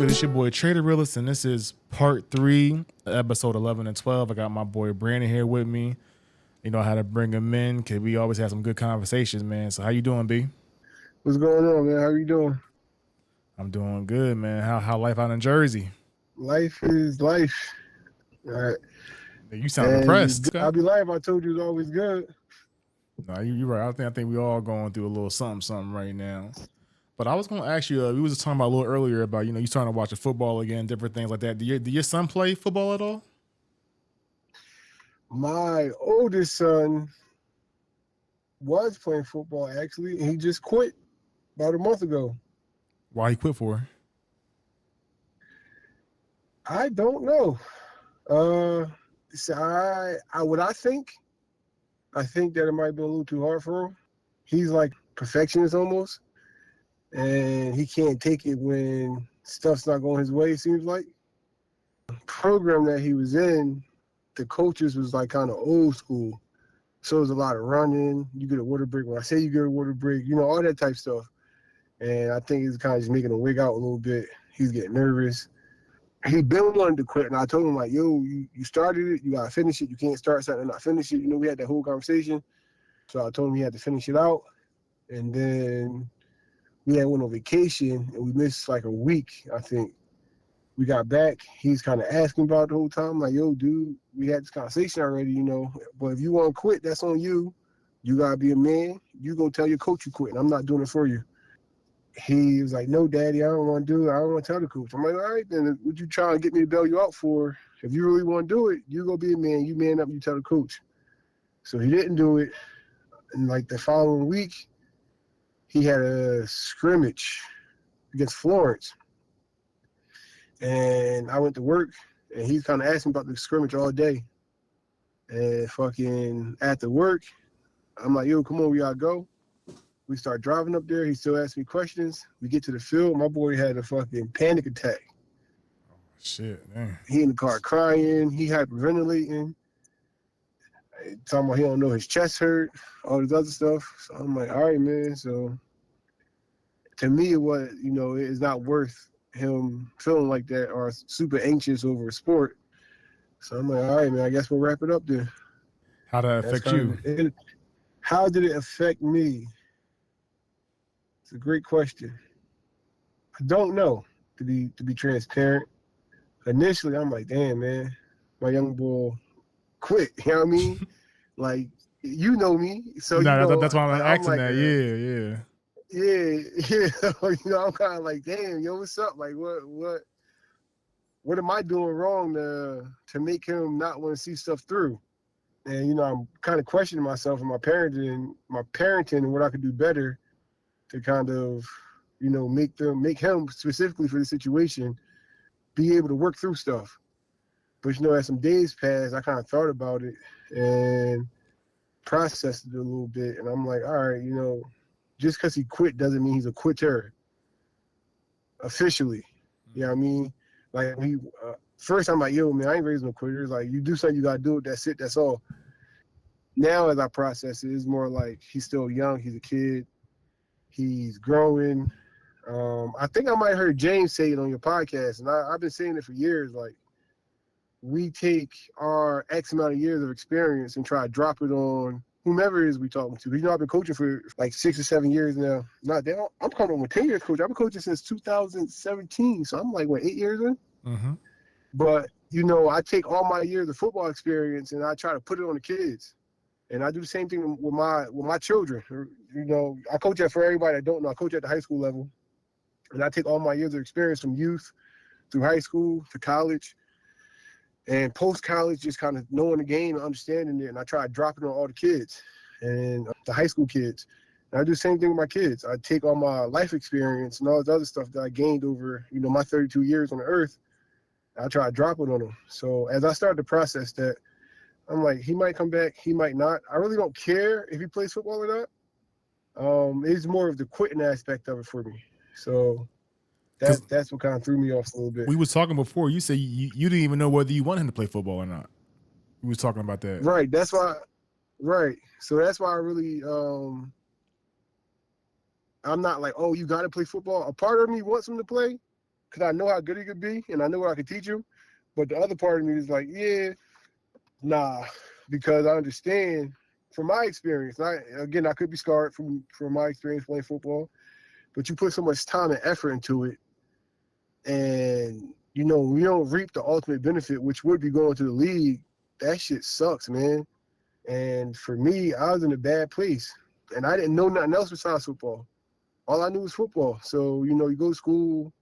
good? It's your boy TravTheRealist, and this is part 3, episode 11 and 12. I got my boy Brandon here with me. You know how to bring him in because we always have some good conversations, man. So how you doing, B? What's going on, man? How you doing? I'm doing good, man. How life out in Jersey? Life is life. All right. You sound And depressed. I'll be lying if I told you it's always good. No, you're right. I think we all going through a little something right now. But I was going to ask you, we was just talking about a little earlier about, you starting to watch the football again, different things like that. Do your son play football at all? My oldest son was playing football, actually, and he just quit about a month ago. Why he quit for? I don't know. So I think that it might be a little too hard for him. He's like perfectionist almost, and he can't take it when stuff's not going his way, it seems like. The program that he was in, the coaches was like kind of old school. So it was a lot of running. You get a water break. When I say you get a water break, all that type stuff. And I think it's kind of just making him wig out a little bit. He's getting nervous. He been wanting to quit, and I told him, like, yo, you started it. You got to finish it. You can't start something and not finish it. We had that whole conversation. So I told him he had to finish it out. And then we had went on vacation, and we missed like a week, I think. We got back. He's kind of asking about it the whole time. Like, yo, dude, we had this conversation already, But if you want to quit, that's on you. You got to be a man. You go tell your coach you quit, and I'm not doing it for you. He was like, no, Daddy, I don't want to do it. I don't want to tell the coach. I'm like, all right, then what you trying to get me to bail you out for? If you really want to do it, you go be a man. You man up, you tell the coach. So he didn't do it. And like the following week, he had a scrimmage against Florence. And I went to work, and he's kind of asking about the scrimmage all day. And fucking after work, I'm like, yo, come on, we gotta go. We start driving up there. He still asks me questions. We get to the field. My boy had a fucking panic attack. Oh, shit, man. He in the car crying. He hyperventilating. Talking about he don't know his chest hurt, all this other stuff. So I'm like, all right, man. So to me, it was, it's not worth him feeling like that or super anxious over a sport. So I'm like, all right, man, I guess we'll wrap it up then. How did that affect you? How did it affect me? It's a great question. I don't know, to be transparent. Initially, I'm like, damn, man, my young boy quit. You know what I mean? Like, you know me, so that's why I'm asking like that. Yeah. I'm kind of like, damn, yo, what's up? Like, what am I doing wrong to make him not want to see stuff through? And I'm kind of questioning myself and my parenting and what I could do better to kind of, make him specifically for the situation be able to work through stuff. But as some days passed, I kind of thought about it and processed it a little bit, and I'm like, all right, just because he quit doesn't mean he's a quitter officially. You know what I mean? Like, first I'm like, yo, man, I ain't raising no quitters. Like, you do something, you gotta do it. That's it. That's all. Now, as I process it, it's more like he's still young. He's a kid. He's growing. I think I might have heard James say it on your podcast, and I've been saying it for years. Like, we take our X amount of years of experience and try to drop it on whomever it is we talking to. I've been coaching for like 6 or 7 years now. I'm coming on with 10 years coaching. I've been coaching since 2017, so I'm like, 8 years in? Mm-hmm. But, I take all my years of football experience and I try to put it on the kids. And I do the same thing with my children. I coach for everybody that don't know. I coach at the high school level. And I take all my years of experience from youth through high school to college and post-college, just kind of knowing the game and understanding it. And I try to drop it on all the kids and the high school kids. And I do the same thing with my kids. I take all my life experience and all this other stuff that I gained over, my 32 years on the earth. I try to drop it on them. So as I started to process that, I'm like, he might come back, he might not. I really don't care if he plays football or not. It's more of the quitting aspect of it for me. So that's what kind of threw me off a little bit. We was talking before. You said you didn't even know whether you wanted him to play football or not. We was talking about that. Right. That's why. Right. So that's why I really I'm not like, oh, you got to play football. A part of me wants him to play, because I know how good he could be and I know what I could teach him. But the other part of me is like, yeah, nah, because I understand from my experience. Again, I could be scarred from my experience playing football, but you put so much time and effort into it, and you know we don't reap the ultimate benefit, which would be going to the league. That shit sucks, man. And for me, I was in a bad place, and I didn't know nothing else besides football. All I knew was football. So you know, you go to school,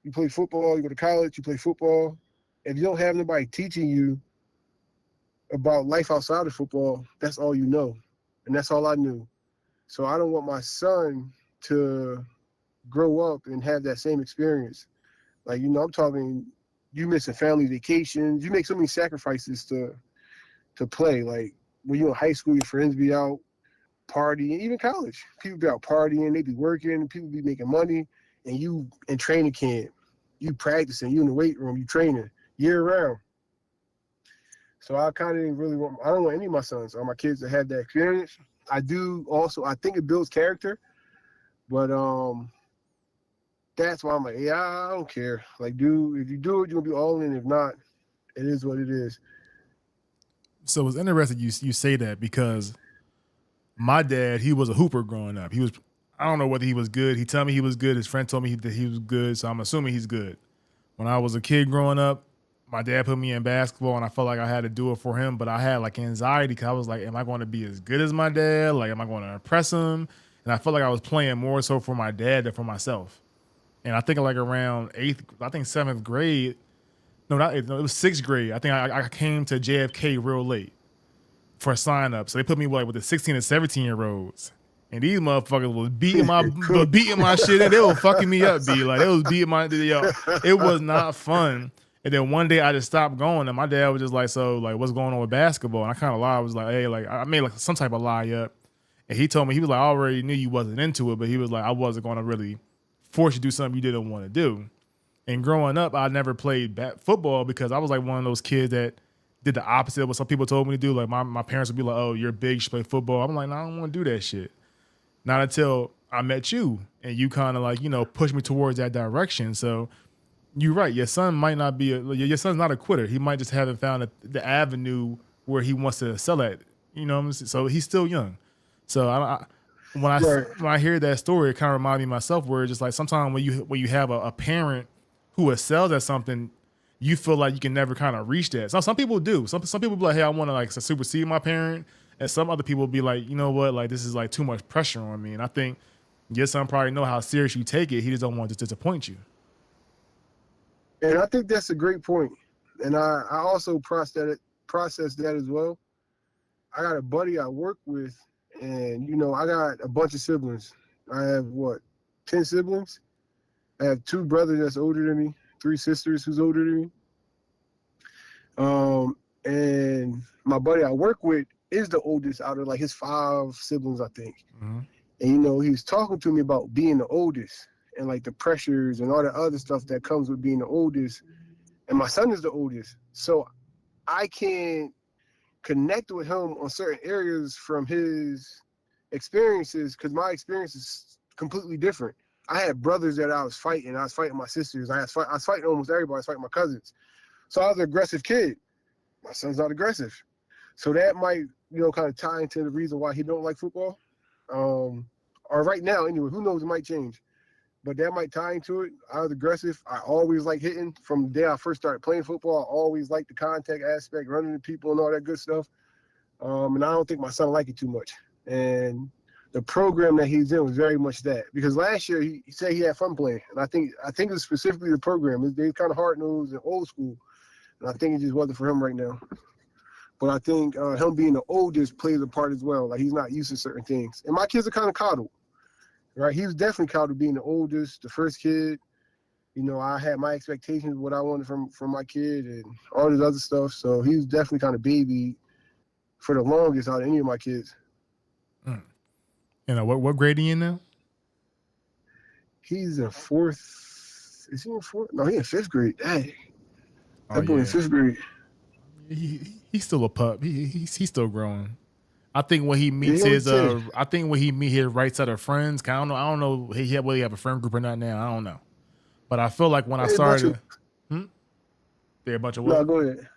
you play football. You go to college, you play football. If you don't have nobody teaching you about life outside of football, that's all you know, and that's all I knew. So I don't want my son to grow up and have that same experience. Like, you know, I'm talking you missing family vacations. You make so many sacrifices to play. Like when you're in high school, your friends be out partying, even college. People be out partying, they be working, people be making money, and you in training camp, you practicing, you in the weight room, you training year round. So I kind of really want, I don't want any of my sons or my kids to have that experience. I do also, I think it builds character, but that's why I'm like, yeah, I don't care. Like, dude, if you do it, you're gonna be all in. If not, it is what it is. So it's interesting you say that because my dad, he was a hooper growing up. He was, I don't know whether he was good. He told me he was good. His friend told me that he was good, so I'm assuming he's good. When I was a kid growing up, my dad put me in basketball, and I felt like I had to do it for him. But I had like anxiety because I was like, "Am I going to be as good as my dad? Like, am I going to impress him?" And I felt like I was playing more so for my dad than for myself. And I think like around seventh grade. No, not eighth, no, it was sixth grade. I think I came to JFK real late for a sign up. So they put me like with the 16 and 17-year-olds. And these motherfuckers was Cool. beating my shit in. They were fucking me up, B. Like they was beating my yo. It was not fun. And then one day I just stopped going, and my dad was just like, "So, like, what's going on with basketball?" And I kind of lied. I was like, "Hey, like, I made like some type of lie up." And he told me, he was like, "I already knew you wasn't into it, but he was like, I wasn't going to really force you to do something you didn't want to do." And growing up, I never played football because I was like one of those kids that did the opposite of what some people told me to do. Like my parents would be like, "Oh, you're big, you should play football." I'm like, "No, I don't want to do that shit." Not until I met you and you kind of like, pushed me towards that direction. So you're right. Your son might not be your son's not a quitter. He might just haven't found the avenue where he wants to sell at. You know what I'm saying? So he's still young. So when I Right. when I hear that story, it kind of reminds me of myself where it's just like sometimes when you have a parent who excels at something, you feel like you can never kind of reach that. Some people do. Some people be like, "Hey, I want to like supersede my parent," and some other people be like, "You know what? Like this is like too much pressure on me." And I think your son probably know how serious you take it. He just don't want to disappoint you. And I think that's a great point. And I also process that as well. I got a buddy I work with, and you know, I got a bunch of siblings. I have what, 10 siblings? I have two brothers that's older than me, three sisters who's older than me. And my buddy I work with is the oldest out of like his five siblings, I think. Mm-hmm. And you know, he was talking to me about being the oldest and like the pressures and all the other stuff that comes with being the oldest. And my son is the oldest. So I can connect with him on certain areas from his experiences because my experience is completely different. I had brothers that I was fighting. I was fighting my sisters. I was fighting almost everybody. I was fighting my cousins. So I was an aggressive kid. My son's not aggressive. So that might, you know, kind of tie into the reason why he don't like football. Or right now, anyway, who knows, it might change. But that might tie into it. I was aggressive. I always like hitting. From the day I first started playing football, I always liked the contact aspect, running into people and all that good stuff. And I don't think my son liked it too much. And the program that he's in was very much that. Because last year he said he had fun playing. And I think it was specifically the program. They're kind of hard-nosed and old school. And I think it just wasn't for him right now. But I think him being the oldest plays a part as well. Like he's not used to certain things. And my kids are kind of coddled, right? He was definitely coddled being the oldest, the first kid. You know, I had my expectations of what I wanted from my kid and all this other stuff. So he was definitely kind of baby for the longest out of any of my kids. Mm. What grade are you in now? He's in fourth. Is he in fourth? No, he in fifth grade. Dang. Oh That boy in yeah, fifth grade. he's still a pup. He's still growing. I think when he Yeah, meets he only his 10. I don't know. He have a friend group or not now. I don't know. I don't know. But I feel like when I A bunch of started, hmm? They're a bunch of no, what? go ahead.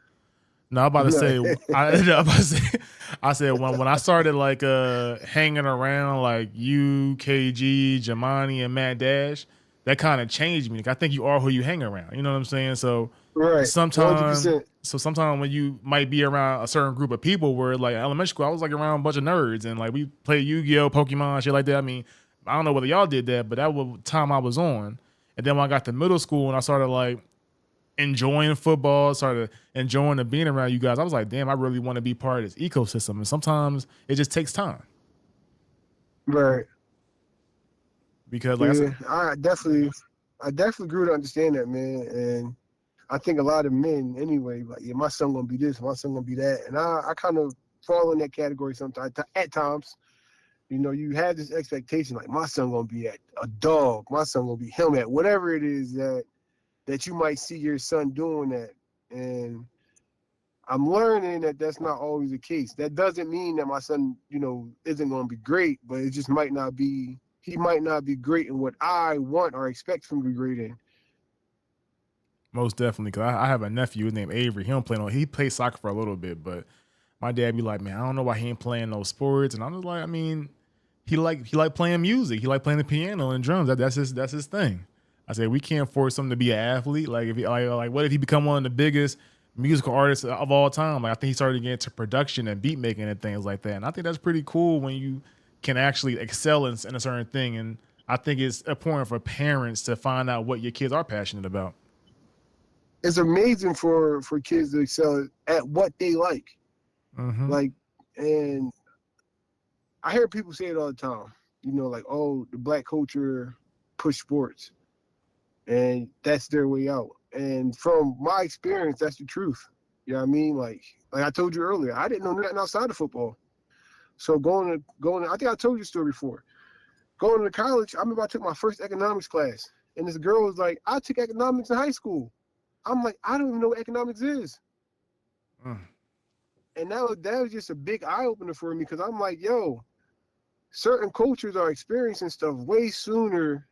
No, I'm about to No. say, I'm about to say, I said when I started like hanging around like you, KG, Jamani, and Matt Dash, that kind of changed me. Like, I think you are who you hang around. You know what I'm saying? So Right. sometimes, 100%. when you might be around a certain group of people, where like elementary school, I was like around a bunch of nerds and like we played Yu-Gi-Oh, Pokemon, shit like that. I mean, I don't know whether y'all did that, but that was the time I was on. And then when I got to middle school and I started like enjoying football, started enjoying the being around you guys, I was like, damn, I really want to be part of this ecosystem. And sometimes it just takes time Right. because, like I said, Yeah. I definitely grew to understand that, man. And I think a lot of men anyway, like, yeah, my son gonna be this, my son gonna be that. And I kind of fall in that category sometimes at times. You know, you have this expectation, like my son gonna be at a dog, my son gonna be him at whatever it is that you might see your son doing that. And I'm learning that that's not always the case. That doesn't mean that my son, isn't going to be great, but it just might not be. He might not be great in what I want or expect him to be great in. most definitely, because I have a nephew named Avery. He don't play no. He plays soccer for a little bit, but my dad be like, man, I don't know why he ain't playing no sports. And I'm just like, I mean, he like playing music. He like playing the piano and drums. That's his thing. I said we can't force him to be an athlete. Like if he, like what if he become one of the biggest musical artists of all time? Like I think he started getting into production and beat making and things like that. And I think that's pretty cool when you can actually excel in a certain thing. And I think it's important for parents to find out what your kids are passionate about. It's amazing for kids to excel at what they like. Mm-hmm. Like, and I hear people say it all the time. Like, oh, the black culture push sports, and that's their way out. And from my experience, that's the truth. You know what I mean? Like I told you earlier, I didn't know nothing outside of football. So I think I told you the story before. Going to college, I remember I took my first economics class, and this girl was like, "I took economics in high school." I'm like, I don't even know what economics is. Mm. And that was just a big eye opener for me because I'm like, yo, certain cultures are experiencing stuff way sooner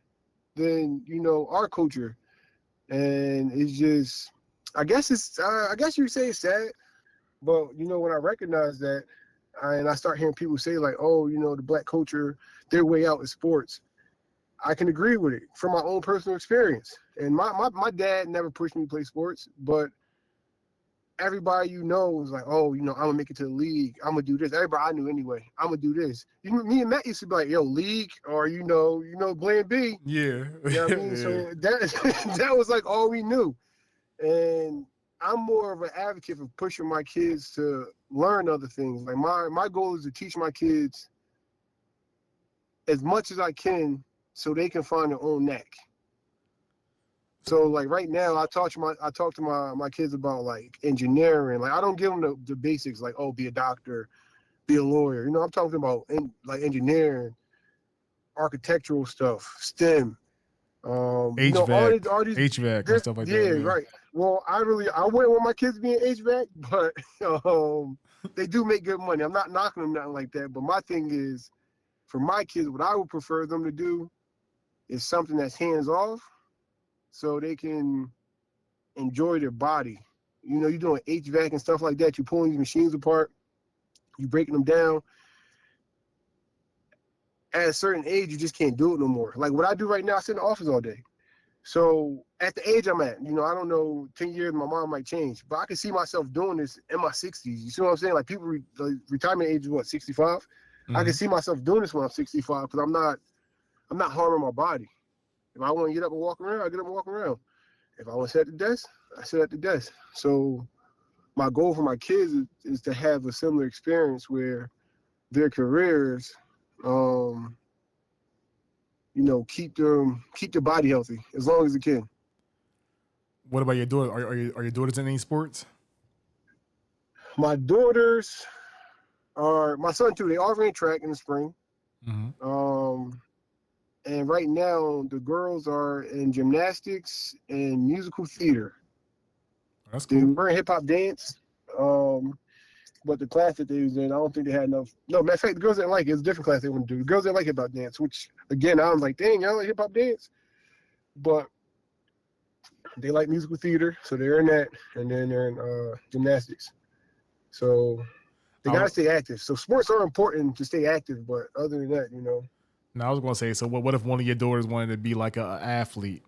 than our culture, and it's just, I guess you say it's sad, but when I recognize that, and I start hearing people say like, oh, the black culture, their way out is sports. I can agree with it from my own personal experience. And my dad never pushed me to play sports, but everybody was like, oh, I'm gonna make it to the league. I'm gonna do this. Everybody I knew anyway, I'm gonna do this. Me and Matt used to be like, yo, league, or Plan B. Yeah. You know what I mean? So Yeah. that was like all we knew. And I'm more of an advocate for pushing my kids to learn other things. Like my goal is to teach my kids as much as I can so they can find their own knack. So like right now, I talk to my kids about like engineering. Like I don't give them the basics like, oh, be a doctor, be a lawyer. I'm talking about like engineering, architectural stuff, STEM. HVAC, All these HVAC and stuff like yeah, that. right. Well, I wouldn't want my kids being HVAC, but they do make good money. I'm not knocking them, nothing like that. But my thing is, for my kids, what I would prefer them to do is something that's hands off, so they can enjoy their body. You're doing HVAC and stuff like that. You're pulling these machines apart, you're breaking them down. At a certain age, you just can't do it no more. Like what I do right now, I sit in the office all day. So at the age I'm at, I don't know, 10 years, my mind might change, but I can see myself doing this in my 60s. You see what I'm saying? Like people, the retirement age is what, 65? I can see myself doing this when I'm 65 because I'm not harming my body. If I want to get up and walk around, I get up and walk around. If I want to sit at the desk, I sit at the desk. So my goal for my kids is to have a similar experience where their careers, keep their body healthy as long as it can. What about your daughter? Are your daughters in any sports? My daughters are my son too. They all ran track in the spring. Mm-hmm. And right now the girls are in gymnastics and musical theater. That's They cool. were in hip hop dance. But the class that they was in, I don't think they had enough. No, matter of fact, the girls didn't like it. It was a different class they wanted to do. The girls didn't like hip hop dance, which again, I was like, dang, y'all like hip hop dance? But They like musical theater, so they're in that, and then they're in gymnastics. So they got to stay active. So sports are important to stay active, but other than that, Now I was gonna say, so what if one of your daughters wanted to be like an athlete?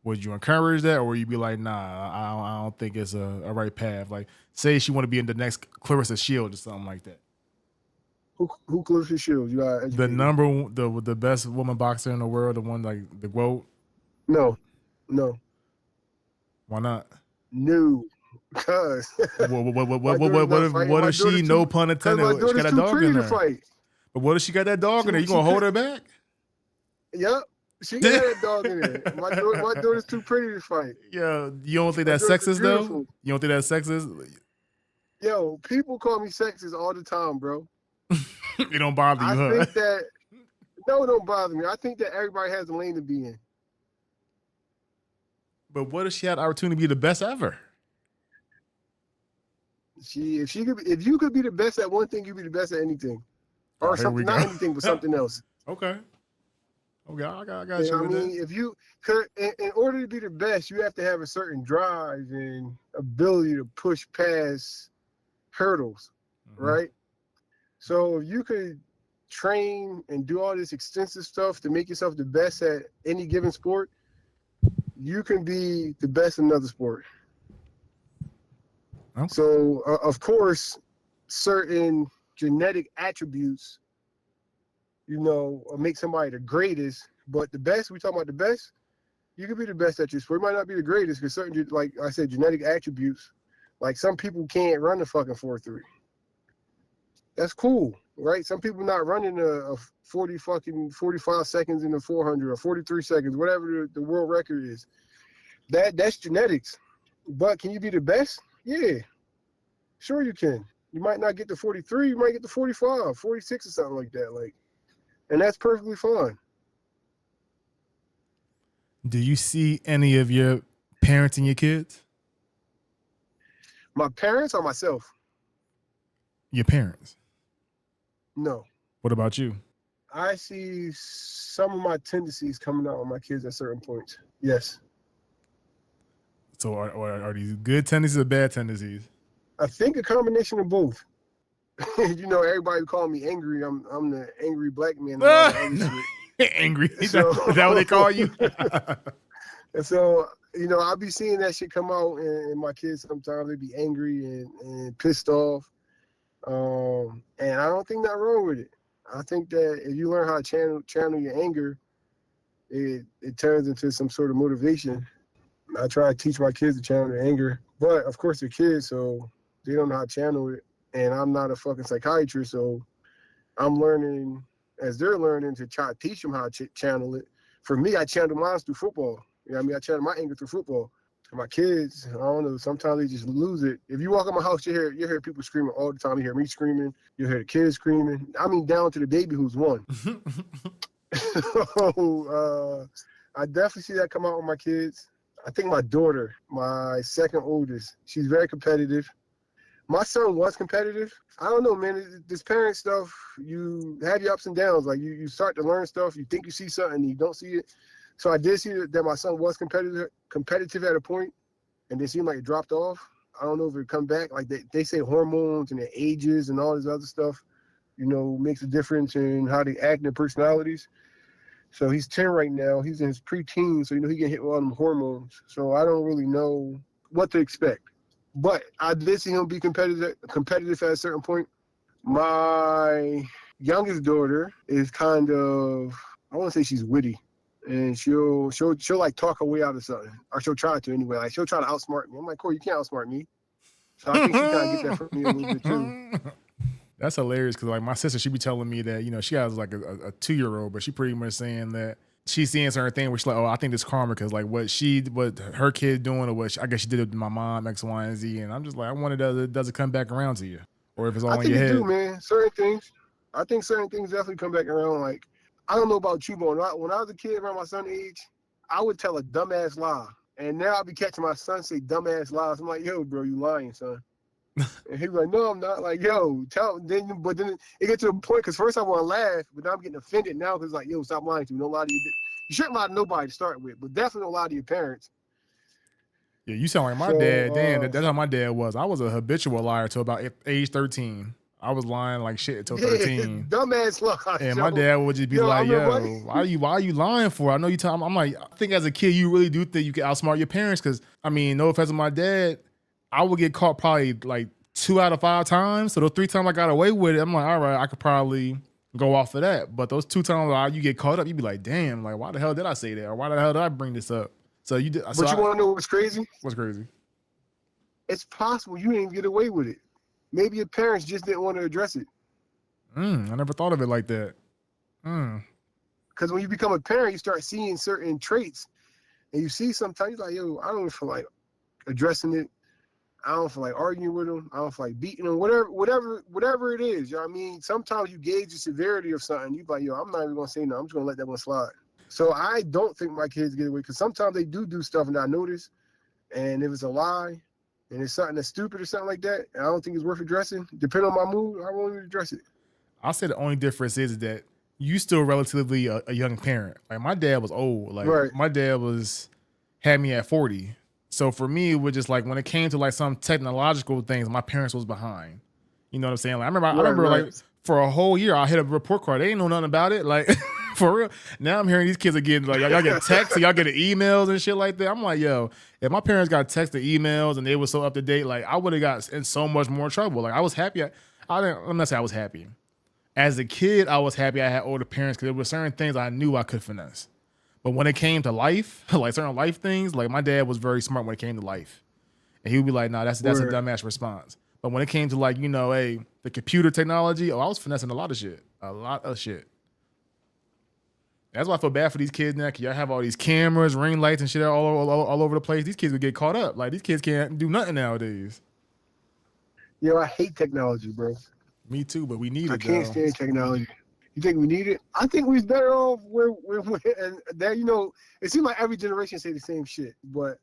Would you encourage that, or would you be like, nah, I don't think it's a right path? Like, say she want to be in the next Clarissa Shields or something like that. Who Clarissa Shields? You got The the best woman boxer in the world, the one like the GOAT. No. Why not? No. Because what if she, no pun intended, she got a too dog pretty in to there? fight. But what if she got that dog in there? You gonna hold her back? Yep. She got that dog in there. My daughter's too pretty to fight. Yeah, you don't think that's sexist though? You don't think that's sexist? Yo, people call me sexist all the time, bro. It don't bother you, huh? I think that no, it don't bother me. I think that everybody has a lane to be in. But what if she had the opportunity to be the best ever? If you could be the best at one thing, you'd be the best at anything, or something, not anything, but something else. Okay, I got you. You. I mean, if you could, in order to be the best, you have to have a certain drive and ability to push past hurdles, right? So if you could train and do all this extensive stuff to make yourself the best at any given sport, you can be the best in another sport. Okay. So, of course, certain genetic attributes, make somebody the greatest. But the best, we talking about the best, you can be the best at your sport. You might not be the greatest because certain, like I said, genetic attributes, like some people can't run the fucking 4.3. That's cool, right? Some people not running a 45 seconds in the 400 or 43 seconds, whatever the world record is. That's genetics. But can you be the best? Yeah, sure you can. You might not get to 43, you might get to 45, 46 or something like that. And that's perfectly fine. Do you see any of your parents and your kids? My parents or myself? Your parents. No. What about you? I see some of my tendencies coming out on my kids at certain points. Yes. So are these good tendencies or bad tendencies? I think a combination of both. Everybody call me angry. I'm the angry black man. And all that other shit. Angry? So, is that what they call you? And so, I'll be seeing that shit come out in my kids sometimes. They be angry and pissed off. And I don't think nothing wrong with it. I think that if you learn how to channel your anger, it turns into some sort of motivation. I try to teach my kids to channel their anger, but of course they're kids, so they don't know how to channel it. And I'm not a fucking psychiatrist, so I'm learning as they're learning to try to teach them how to channel it. For me, I channel mine through football. I channel my anger through football. And my kids, I don't know, sometimes they just lose it. If you walk in my house, you hear people screaming all the time. You hear me screaming. You hear the kids screaming. I mean, down to the baby who's one. So I definitely see that come out with my kids. I think my daughter, my second oldest, she's very competitive. My son was competitive. I don't know, man. This parent stuff, you have your ups and downs. Like you start to learn stuff. You think you see something, you don't see it. So I did see that my son was competitive at a point, and it seemed like it dropped off. I don't know if it come back. Like they say hormones and their ages and all this other stuff, makes a difference in how they act and their personalities. So he's 10 right now. He's in his preteen, so he can hit all them hormones. So I don't really know what to expect. But I did see him be competitive at a certain point. My youngest daughter is kind of, I want to say she's witty. And she'll like talk her way out of something. Or she'll try to anyway. Like she'll try to outsmart me. I'm like, Corey, you can't outsmart me. So I think she kind of get that from me a little bit too. That's hilarious because like my sister, she be telling me that, she has like a 2-year-old, but she pretty much saying that she's seeing certain thing where she's like, oh, I think this karma because like what her kid doing or I guess she did it with my mom, X, Y, and Z. And I'm just like, I wonder does it come back around to you? Or if it's all in your head. I think it do, man. Certain things. I think certain things definitely come back around. Like, I don't know about you, but when I was a kid around my son's age, I would tell a dumbass lie. And now I'll be catching my son say dumbass lies. I'm like, yo, bro, you lying, son. And he was like, no, I'm not. Like, yo, but then it gets to a point, because first I want to laugh, but now I'm getting offended now because like, yo, stop lying to me. Don't lie to you. You shouldn't lie to nobody to start with, but definitely don't lie to your parents. Yeah, you sound like my dad. Damn, that's how my dad was. I was a habitual liar till about age 13. I was lying like shit until Yeah, 13. dumbass lies, And my yo. dad would just be Yo, I like, remember what? yo, why are you lying for? I know you tell I'm like, I think as a kid, you really do think you can outsmart your parents. Cause I mean, no offense to my dad, I would get caught probably like 2 out of 5 times. So those 3 times I got away with it, I'm like, all right, I could probably go off of that. But those 2 times you get caught up, you be like, damn, like why the hell did I say that? Or why the hell did I bring this up? So you did. But you want to know what's crazy? What's crazy? It's possible you didn't get away with it. Maybe your parents just didn't want to address it. I never thought of it like that. Because when you become a parent, you start seeing certain traits, and you see sometimes you're like, yo, I don't feel like addressing it. I don't feel like arguing with them. I don't feel like beating them. Whatever it is. You know what I mean? Sometimes you gauge the severity of something. You be like, yo, I'm not even gonna say no. I'm just gonna let that one slide. So I don't think my kids get away, because sometimes they do stuff and I notice, and if it's a lie and it's something that's stupid or something like that, and I don't think it's worth addressing, depending on my mood, I won't even address it. I'll say the only difference is that you still relatively a young parent. Like my dad was old. Like Right. my dad had me at 40. So for me, it was just like when it came to like some technological things, my parents was behind. You know what I'm saying? Like I remember Right. like for a whole year I hit a report card. They ain't know nothing about it. Like for real. Now I'm hearing these kids are getting like y'all get texts, y'all get emails and shit like that. I'm like, yo, if my parents got texts and emails and they were so up to date, like I would have got in so much more trouble. Like I was happy. I'm not saying I was happy. As a kid, I was happy I had older parents because there were certain things I knew I could finesse. But when it came to life, like certain life things, like my dad was very smart when it came to life. And he would be like, nah, that's a dumbass response. But when it came to like, hey, the computer technology, I was finessing a lot of shit. That's why I feel bad for these kids now, because y'all have all these cameras, ring lights and shit all over the place. These kids would get caught up. Like these kids can't do nothing nowadays. Yo, I hate technology, bro. Me too, but we need it. I can't stand technology. You think we need it? I think we're better off and that, it seems like every generation say the same shit. But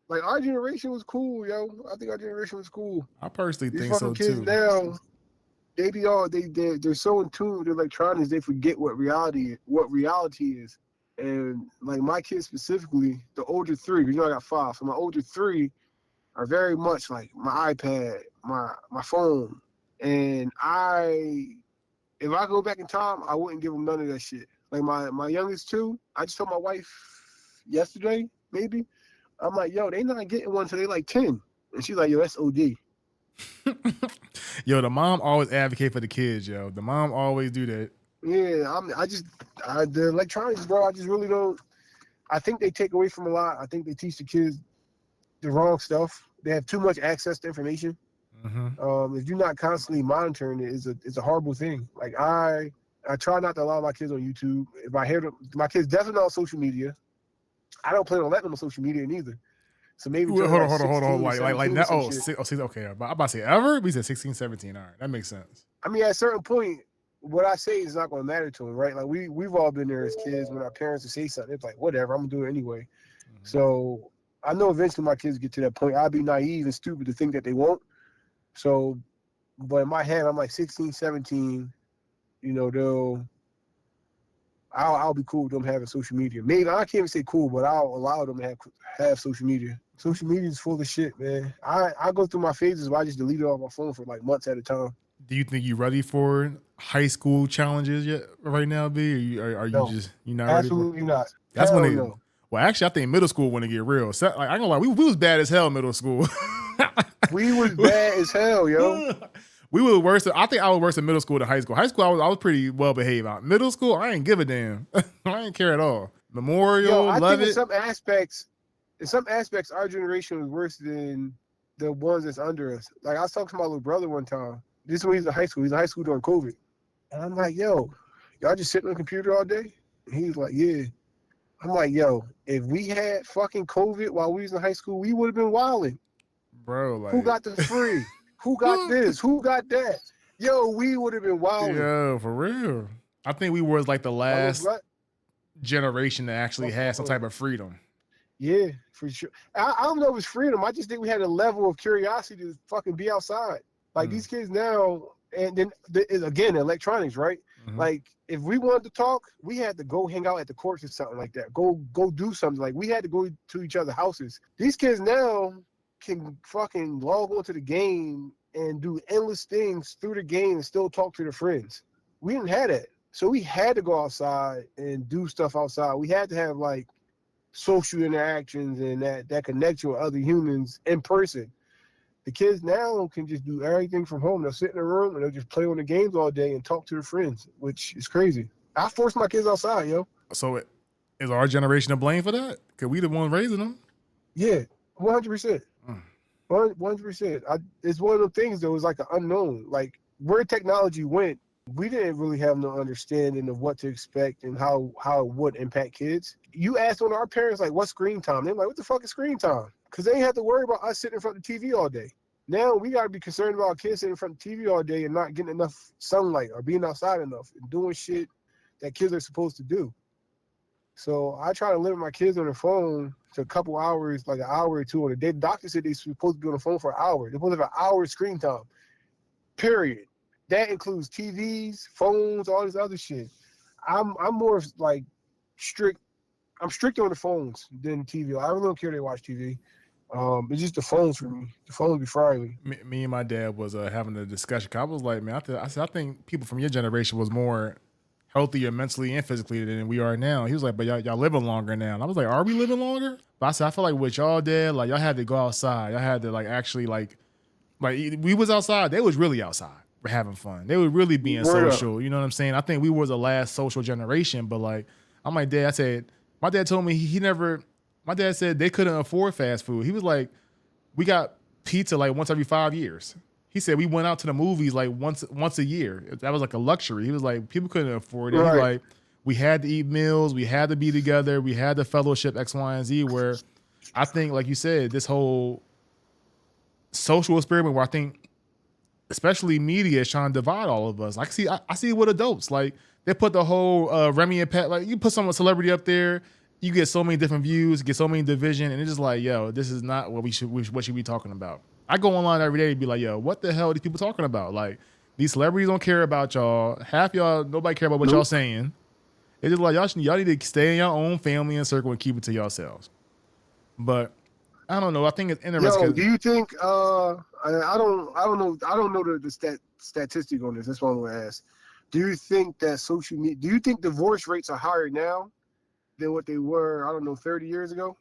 like our generation was cool, yo. I think our generation was cool. I personally These think so kids too. now, they're so in tune with electronics, they forget what reality is. And like my kids specifically, the older 3, I got 5. So my older 3 are very much like my iPad, my phone. And if I go back in time, I wouldn't give them none of that shit. Like my youngest 2, I just told my wife yesterday, maybe, I'm like, yo, they not getting one until they like 10. And she's like, yo, that's OD. Yo, the mom always advocate for the kids, yo. The mom always do that. Yeah, the electronics, bro, I just really don't. I think they take away from a lot. I think they teach the kids the wrong stuff. They have too much access to information. Mm-hmm. If you're not constantly monitoring it, it's a horrible thing. Like I try not to allow my kids on YouTube. If I hear them, my kids definitely not on social media. I don't plan on letting them on social media neither. So maybe hold on. Like now, okay. I'm about to say ever. We said 16, 17. All right, that makes sense. I mean, at a certain point, what I say is not going to matter to them, right? Like we've all been there as kids when our parents would say something. It's like, whatever, I'm gonna do it anyway. Mm-hmm. So I know eventually my kids get to that point. I'd be naive and stupid to think that they won't. So, but in my head, I'm like 16, 17. I'll be cool with them having social media. Maybe I can't even say cool, but I'll allow them to have social media. Social media is full of shit, man. I go through my phases where I just delete it off my phone for like months at a time. Do you think you're ready for high school challenges yet right now, B? Or are you No, just you're not absolutely ready for? not. That's hell when they. No. Well, actually, I think middle school when it get real. So, like, I ain't gonna lie, we was bad as hell middle school. We was bad as hell, yo. We were worse. I think I was worse in middle school than high school. High school, I was pretty well behaved. Out middle school, I ain't give a damn. I ain't care at all. Memorial, I love think it. in some aspects, our generation was worse than the ones that's under us. Like I was talking to my little brother one time. This is when he's in high school. He's in high school during COVID, and I'm like, yo, y'all just sitting on the computer all day? And he's like, yeah. I'm like, yo, if we had fucking COVID while we was in high school, we would have been wilding. Bro, like, who got the free? Who got this? Who got that? Yo, we would have been wilding. Yo, for real. I think we was like the last generation that actually had some type of freedom. Yeah, for sure. I don't know if it's freedom. I just think we had a level of curiosity to fucking be outside. Like these kids now, and then again, electronics, right? Mm-hmm. Like if we wanted to talk, we had to go hang out at the courts or something like that. Go do something. Like we had to go to each other's houses. These kids now can fucking log onto the game and do endless things through the game and still talk to their friends. We didn't have that. So we had to go outside and do stuff outside. We had to have like social interactions and that connection with other humans in person. The kids now can just do everything from home. They'll sit in a room and they'll just play on the games all day and talk to their friends, which is crazy. I force my kids outside, yo. So is our generation to blame for that? Cause we the one raising them. Yeah, 100%. Mm. 100%. It's one of the things that was like an unknown. Like where technology went, we didn't really have no understanding of what to expect and how it would impact kids. You asked one of our parents, like, what's screen time? They're like, what the fuck is screen time? Because they ain't have to worry about us sitting in front of the TV all day. Now we got to be concerned about kids sitting in front of the TV all day and not getting enough sunlight or being outside enough and doing shit that kids are supposed to do. So I try to limit my kids on their phone to a couple hours, like an hour or two on a day. The doctor said they're supposed to be on the phone for an hour. They're supposed to have an hour screen time, period. That includes TVs, phones, all this other shit. I'm more like strict. I'm strict on the phones than TV. I really don't care they watch TV. It's just the phones for me. The phones be frying me. Me and my dad was having a discussion. I was like, man, I said I think people from your generation was more healthier mentally and physically than we are now. He was like, but y'all living longer now. And I was like, are we living longer? But I said, I feel like with y'all dad, like y'all had to go outside. Y'all had to like actually like we was outside. They was really outside. We're having fun. They were really being Word up. social. You know what I'm saying? I think we were the last social generation. But like, I'm like, Dad, I said, my dad told me he never. My dad said they couldn't afford fast food. He was like, we got pizza like once every 5 years. He said we went out to the movies like once a year. That was like a luxury. He was like, people couldn't afford it. Right. He's like, we had to eat meals, we had to be together, we had to fellowship X, Y, and Z. Where I think, like you said, this whole social experiment where I think, especially media, is trying to divide all of us. I see it with adults. Like they put the whole Remy and Pat. Like you put some celebrity up there, you get so many different views, get so many division, and it's just like, yo, this is not what what should we be talking about. I go online every day and be like, yo, what the hell are these people talking about? Like these celebrities don't care about y'all. Half y'all, nobody care about what y'all saying. It's just like y'all need to stay in your own family and circle and keep it to yourselves. But I don't know. I think it's interesting. Yo, do you think? I don't know the statistic on this. That's what I'm gonna ask. Do you think that social media? Do you think divorce rates are higher now than what they were? I don't know, 30 years ago.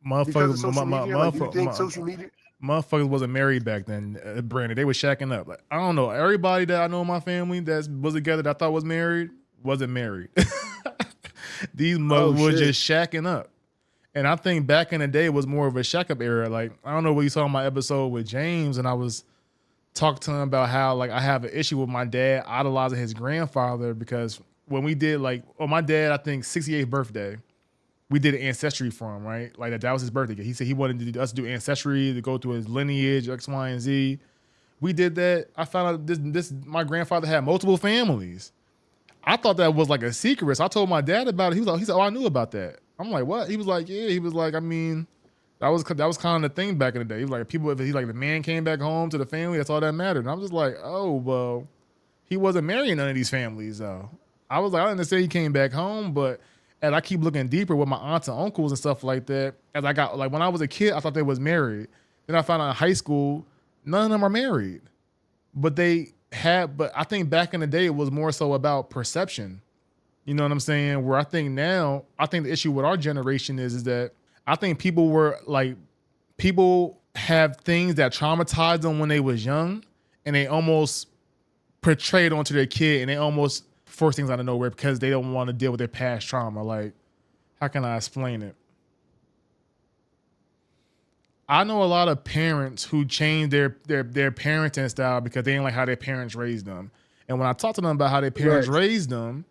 Because of social media. Like, do you think social media? Motherfuckers wasn't married back then, Brandon. They were shacking up. Like I don't know. Everybody that I know in my family that was together that I thought was married wasn't married. These mothers were just shacking up. And I think back in the day it was more of a shack up era. Like I don't know what you saw in my episode with James, and I was talking to him about how like I have an issue with my dad idolizing his grandfather because when we did like on my dad, I think 68th birthday, we did an ancestry for him, right? Like that was his birthday. He said he wanted us to do ancestry to go through his lineage, X, Y, and Z. We did that. I found out this my grandfather had multiple families. I thought that was like a secret. So I told my dad about it. He said, oh, I knew about that. I'm like, what? He was like, yeah. He was like, I mean, that was kind of the thing back in the day. He was like, the man came back home to the family. That's all that mattered. And I'm just like, oh, well, he wasn't marrying none of these families though. I was like, I understand he came back home, but as I keep looking deeper with my aunts and uncles and stuff like that, as I got like when I was a kid, I thought they was married. Then I found out in high school, none of them are married. But I think back in the day it was more so about perception. You know what I'm saying? Where I think now, I think the issue with our generation is that I think people have things that traumatized them when they was young and they almost portray it onto their kid and they almost force things out of nowhere because they don't want to deal with their past trauma. Like, how can I explain it? I know a lot of parents who change their parenting style because they didn't like how their parents raised them. And when I talk to them about how their parents raised them,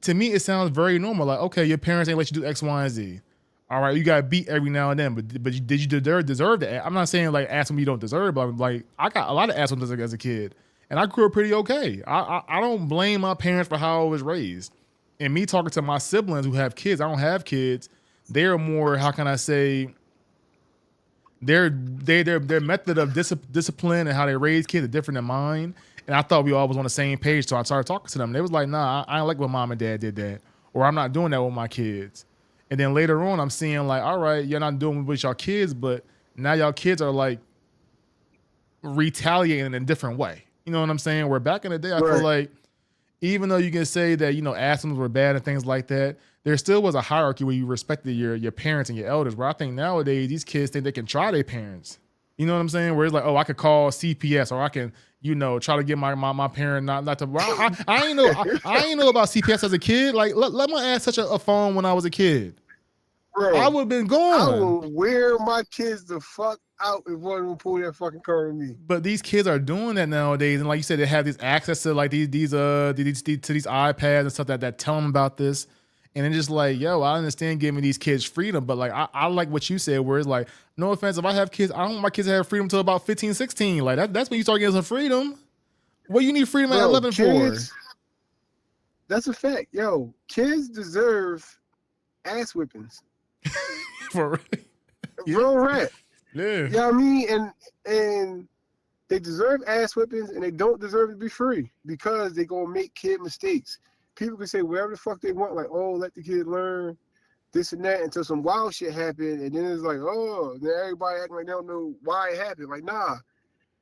to me, it sounds very normal. Like, okay, your parents ain't let you do X, Y, and Z. All right, you got beat every now and then, but did you deserve that? I'm not saying like ask them you don't deserve, but like I got a lot of ass as a kid, and I grew up pretty okay. I don't blame my parents for how I was raised. And me talking to my siblings who have kids, I don't have kids. They're more, how can I say, their method of discipline and how they raise kids are different than mine. And I thought we all was on the same page. So I started talking to them. They was like, nah, I don't like when mom and dad did that. Or I'm not doing that with my kids. And then later on, I'm seeing like, all right, you're not doing it with your kids, but now y'all kids are like retaliating in a different way. You know what I'm saying? Where back in the day, I feel Right. like even though you can say that, asthmas were bad and things like that, there still was a hierarchy where you respected your parents and your elders. Where I think nowadays these kids think they can try their parents. You know what I'm saying? Where it's like, oh, I could call CPS or I can, try to get my parent not to. Well, I ain't know about CPS as a kid. Like, let my ass touch a phone when I was a kid. I Bro, would have been I gone. will wear my kids the fuck out if one of them pull that fucking car with me. But these kids are doing that nowadays, and like you said, they have this access to like these to these iPads and stuff that tell them about this, and it's just like, yo, I understand giving these kids freedom, but like I like what you said, where it's like, no offense, if I have kids, I don't want my kids to have freedom until about 15, 16. Like that's when you start getting some freedom. What you need freedom at Bro, 11 for? kids, that's a fact. Yo, kids deserve ass whippings. For real? Yeah, Real rap. yeah. You know what I mean? And they deserve ass whippings and they don't deserve to be free because they're gonna make kid mistakes. People can say whatever the fuck they want, like, oh, let the kid learn this and that until some wild shit happened, and then it's like, oh, then everybody acting like they don't know why it happened. Like, nah.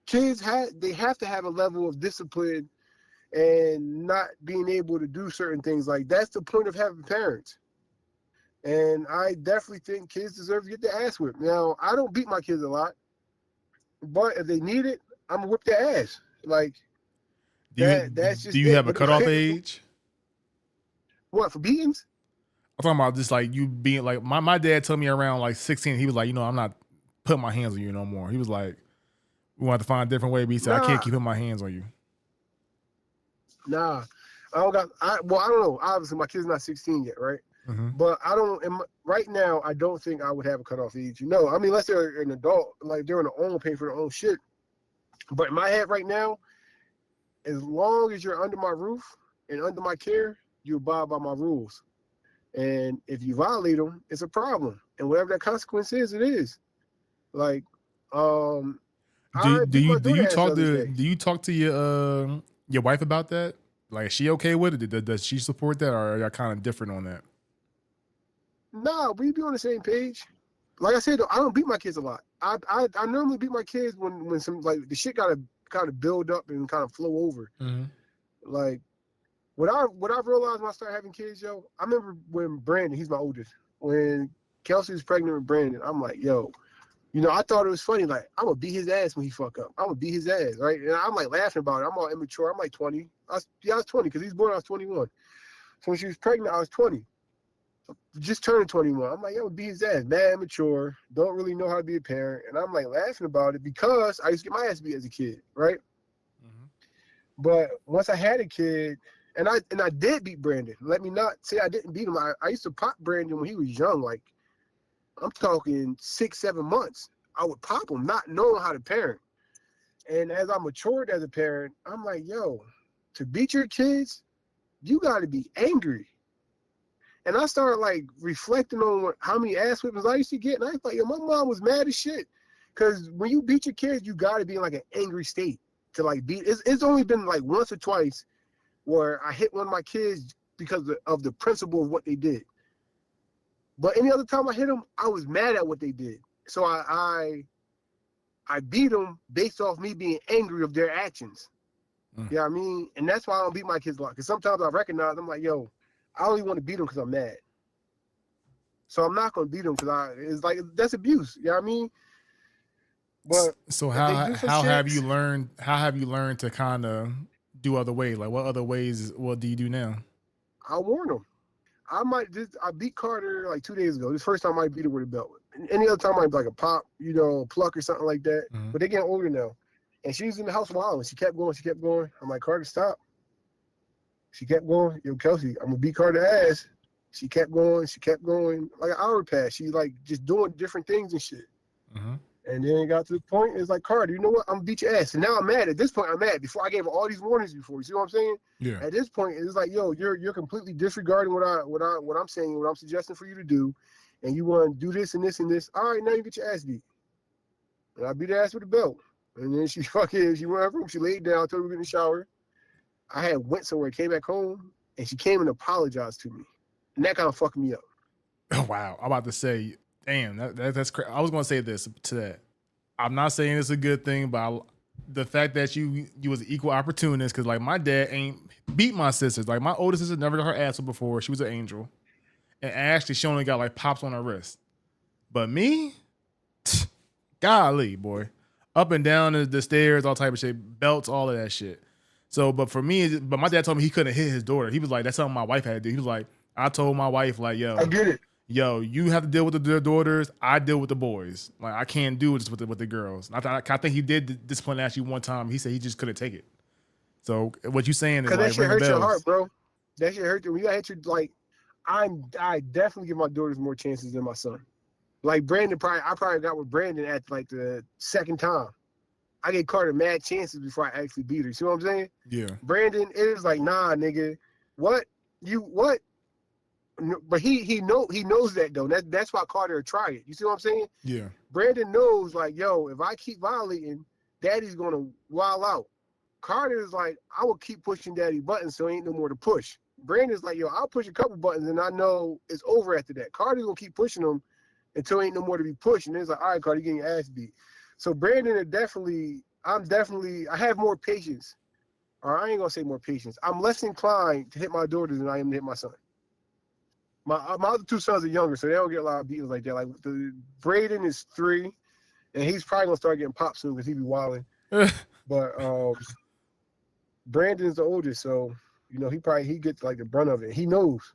Kids they have to have a level of discipline and not being able to do certain things. Like, that's the point of having parents. And I definitely think kids deserve to get their ass whipped. Now, I don't beat my kids a lot, but if they need it, I'm gonna whip their ass. Like that's Do just you it. have a But cutoff age? what, for beatings? I'm talking about just like you being like my dad told me around like 16, he was like, I'm not putting my hands on you no more. He was like, we want to find a different way. But he said, I can't Nah, keep putting my hands on you. nah. I don't know. Obviously, my kid's not 16 yet, right? Mm-hmm. But I don't. Right now, I don't think I would have a cutoff age. I mean, unless they're an adult, like they're on their own, paying for their own shit. But in my head right now, as long as you're under my roof and under my care, you abide by my rules. And if you violate them, it's a problem. And whatever that consequence is, it is. Like, I beat my daughter ass the other day. Do you talk to your wife about that? Like, is she okay with it? Does she support that, or are y'all kind of different on that? Nah, we be on the same page. Like I said, though, I don't beat my kids a lot. I normally beat my kids when some like the shit gotta kind of build up and kind of flow over. Mm-hmm. Like what I realized when I started having kids, yo, I remember when Brandon, he's my oldest, when Kelsey was pregnant with Brandon, I'm like, yo, I thought it was funny. Like, I'm gonna beat his ass when he fuck up. I'm gonna beat his ass, right? And I'm like laughing about it. I'm all immature. I'm like 20. I was 20 because he's born. I was 21. So when she was pregnant, I was 20. Just turned 21. I'm like, yo, beat his ass. Mad immature. Don't really know how to be a parent. And I'm like laughing about it because I used to get my ass beat as a kid, right? Mm-hmm. But once I had a kid, and I did beat Brandon. Let me not say I didn't beat him. I used to pop Brandon when he was young, like I'm talking 6, 7 months. I would pop him, not knowing how to parent. And as I matured as a parent, I'm like, yo, to beat your kids, you got to be angry. And I started like reflecting on how many ass whippings I used to get. And I was like, yo, my mom was mad as shit. Because when you beat your kids, you got to be in like an angry state to like beat. It's only been like once or twice where I hit one of my kids because of the principle of what they did. But any other time I hit them, I was mad at what they did. So I beat them based off me being angry of their actions. You know what I mean? And that's why I don't beat my kids a lot. Because sometimes I recognize, I'm like, yo, I only want to beat them because I'm mad. So I'm not going to beat them because it's like, that's abuse. You know what I mean? But So if they do some shit, how have you learned to kind of do other ways? Like, what other ways? What do you do now? I warn them. I beat Carter like 2 days ago. This first time I beat her with a belt. Any other time I would like a pop, pluck or something like that. Mm-hmm. But they're getting older now. And she was in the house wilding. She kept going. I'm like, Carter, stop. She kept going. Yo, Kelsey, I'm going to beat Carter ass. She kept going. Like an hour passed. She like just doing different things and shit. Mm-hmm. And then it got to the point, it's like, Carter, you know what? I'm going to beat your ass. And now I'm mad. At this point, I'm mad. Before I gave her all these warnings before. You see what I'm saying? Yeah. At this point, it's like, yo, you're completely disregarding what I'm saying, what I'm suggesting for you to do. And you want to do this and this and this. All right, now you get your ass beat. And I beat her ass with a belt. And then she went in her room. She laid down, told me to get in the shower. I had went somewhere, came back home, and she came and apologized to me. And that kind of fucked me up. Oh, wow. I'm about to say, damn, that's crazy. I was going to say this to that. I'm not saying it's a good thing, but the fact that you was an equal opportunist, because like my dad ain't beat my sisters. Like my oldest sister never got her ass whipped before. She was an angel. And actually, she only got like pops on her wrist. But me, golly, boy. Up and down the stairs, all type of shit, belts, all of that shit. So, but for me, but my dad told me he couldn't hit his daughter. He was like, that's something my wife had to do. He was like, I told my wife, like, I get it. you have to deal with the daughters. I deal with the boys. Like, I can't do this with the girls. I think he did discipline actually one time. He said he just couldn't take it. So what you saying is Because like, that shit hurts your heart, bro. That shit hurt you. When you hit your, like, I definitely give my daughters more chances than my son. Like Brandon, I probably got with Brandon at like the second time. I gave Carter mad chances before I actually beat her. See what I'm saying? Yeah. Brandon, it is like, nah, nigga. What? But he knows that though. That's why Carter will try it. You see what I'm saying? Yeah. Brandon knows, like, yo, if I keep violating, Daddy's gonna wild out. Carter is like, I will keep pushing Daddy buttons, so ain't no more to push. Brandon's like, yo, I'll push a couple buttons and I know it's over after that. Carter's gonna keep pushing them until ain't no more to be pushed. And it's like, all right, Carter, you're getting your ass beat. So Brandon I have more patience. Or I ain't gonna say more patience. I'm less inclined to hit my daughters than I am to hit my son. My other two sons are younger, so they don't get a lot of beatings like that. Like Braden is 3, and he's probably gonna start getting popped soon because he be wilding. But Brandon's the oldest, so he gets like the brunt of it. He knows.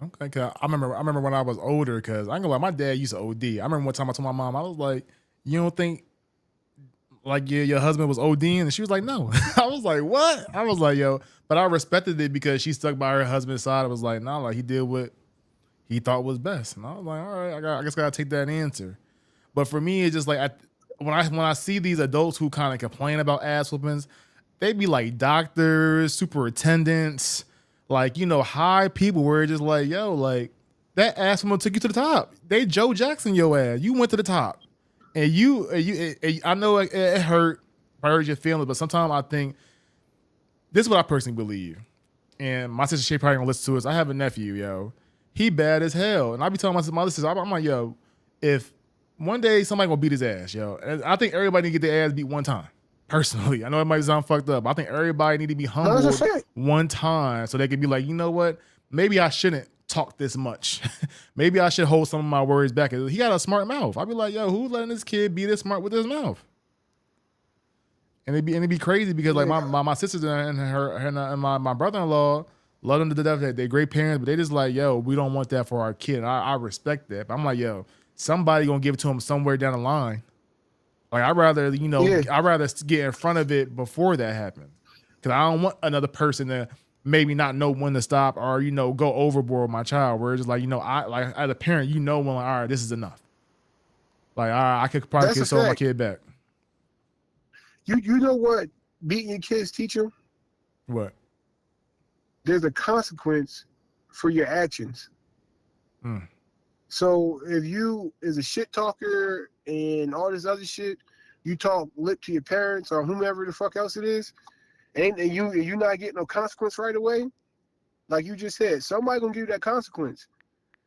Okay, cause I remember when I was older, cause I ain't gonna lie, my dad used to OD. I remember one time I told my mom, I was like, you don't think like your husband was ODing? And she was like, no. I was like, what? I was like, yo, but I respected it because she stuck by her husband's side. I was like, nah, like he did what he thought was best. And I was like, all right, I guess gotta take that answer. But for me, it's just like when I see these adults who kind of complain about ass whoopings, they be like doctors, superintendents, like high people where it's just like, yo, like that ass whooping took you to the top. They Joe Jackson your ass. You went to the top, and I know it hurt your feelings, but sometimes I think this is what I personally believe. And my sister Shay probably gonna listen to us. I have a nephew, yo. He bad as hell, and I be telling my sister, I'm like, yo, if one day somebody gonna beat his ass, yo. And I think everybody need to get their ass beat one time. Personally, I know it might sound fucked up, but I think everybody need to be humbled one time so they can be like, you know what? Maybe I shouldn't talk this much. Maybe I should hold some of my words back. He got a smart mouth. I'd be like, yo, who's letting this kid be this smart with his mouth? And it'd be crazy because like my sisters and my brother-in-law love them to death. They're great parents, but they just like, yo, we don't want that for our kid. And I respect that. But I'm like, yo, somebody gonna give it to him somewhere down the line. Like I'd rather get in front of it before that happens, because I don't want another person to maybe not know when to stop or go overboard with my child. Where it's just like I like as a parent, when like, all right, this is enough. Like I could probably console my kid back. You know what beating your kids teach them? What? There's a consequence for your actions. So if you is a shit talker and all this other shit, you talk lip to your parents or whomever the fuck else it is, and you not getting no consequence right away, like you just said, somebody gonna give you that consequence.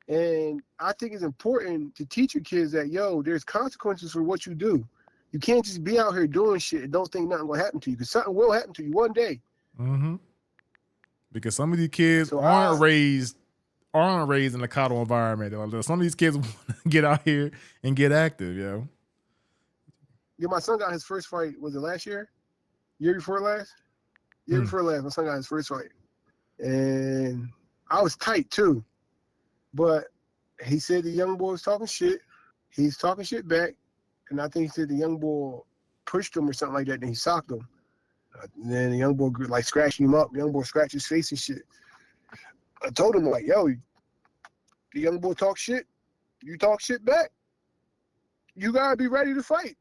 And I think it's important to teach your kids that, yo, there's consequences for what you do. You can't just be out here doing shit and don't think nothing will happen to you, because something will happen to you one day. Mm-hmm. Because some of these kids aren't raised in a coddle environment. Some of these kids want to get out here and get active, yo. Yeah, my son got his first fight, was it last year? Year before last? Year before last, my son got his first fight. And I was tight too. But he said the young boy was talking shit. He's talking shit back. And I think he said the young boy pushed him or something like that, and he socked him. And then the young boy like scratching him up. The young boy scratched his face and shit. I told him, like, yo, the young boy talk shit. You talk shit back. You gotta be ready to fight.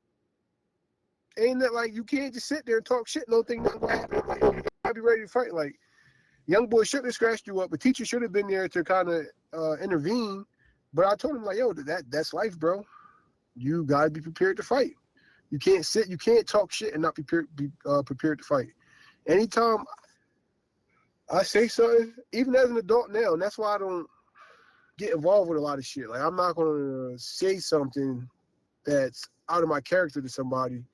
Ain't that like you can't just sit there and talk shit and don't think nothing will happen. Like, you gotta be ready to fight. Like, young boy shouldn't have scratched you up. The teacher should have been there to kind of intervene. But I told him, like, yo, that's life, bro. You gotta be prepared to fight. You can't sit. You can't talk shit and not be prepared to fight. Anytime I say something, even as an adult now, and that's why I don't get involved with a lot of shit. Like I'm not gonna say something that's out of my character to somebody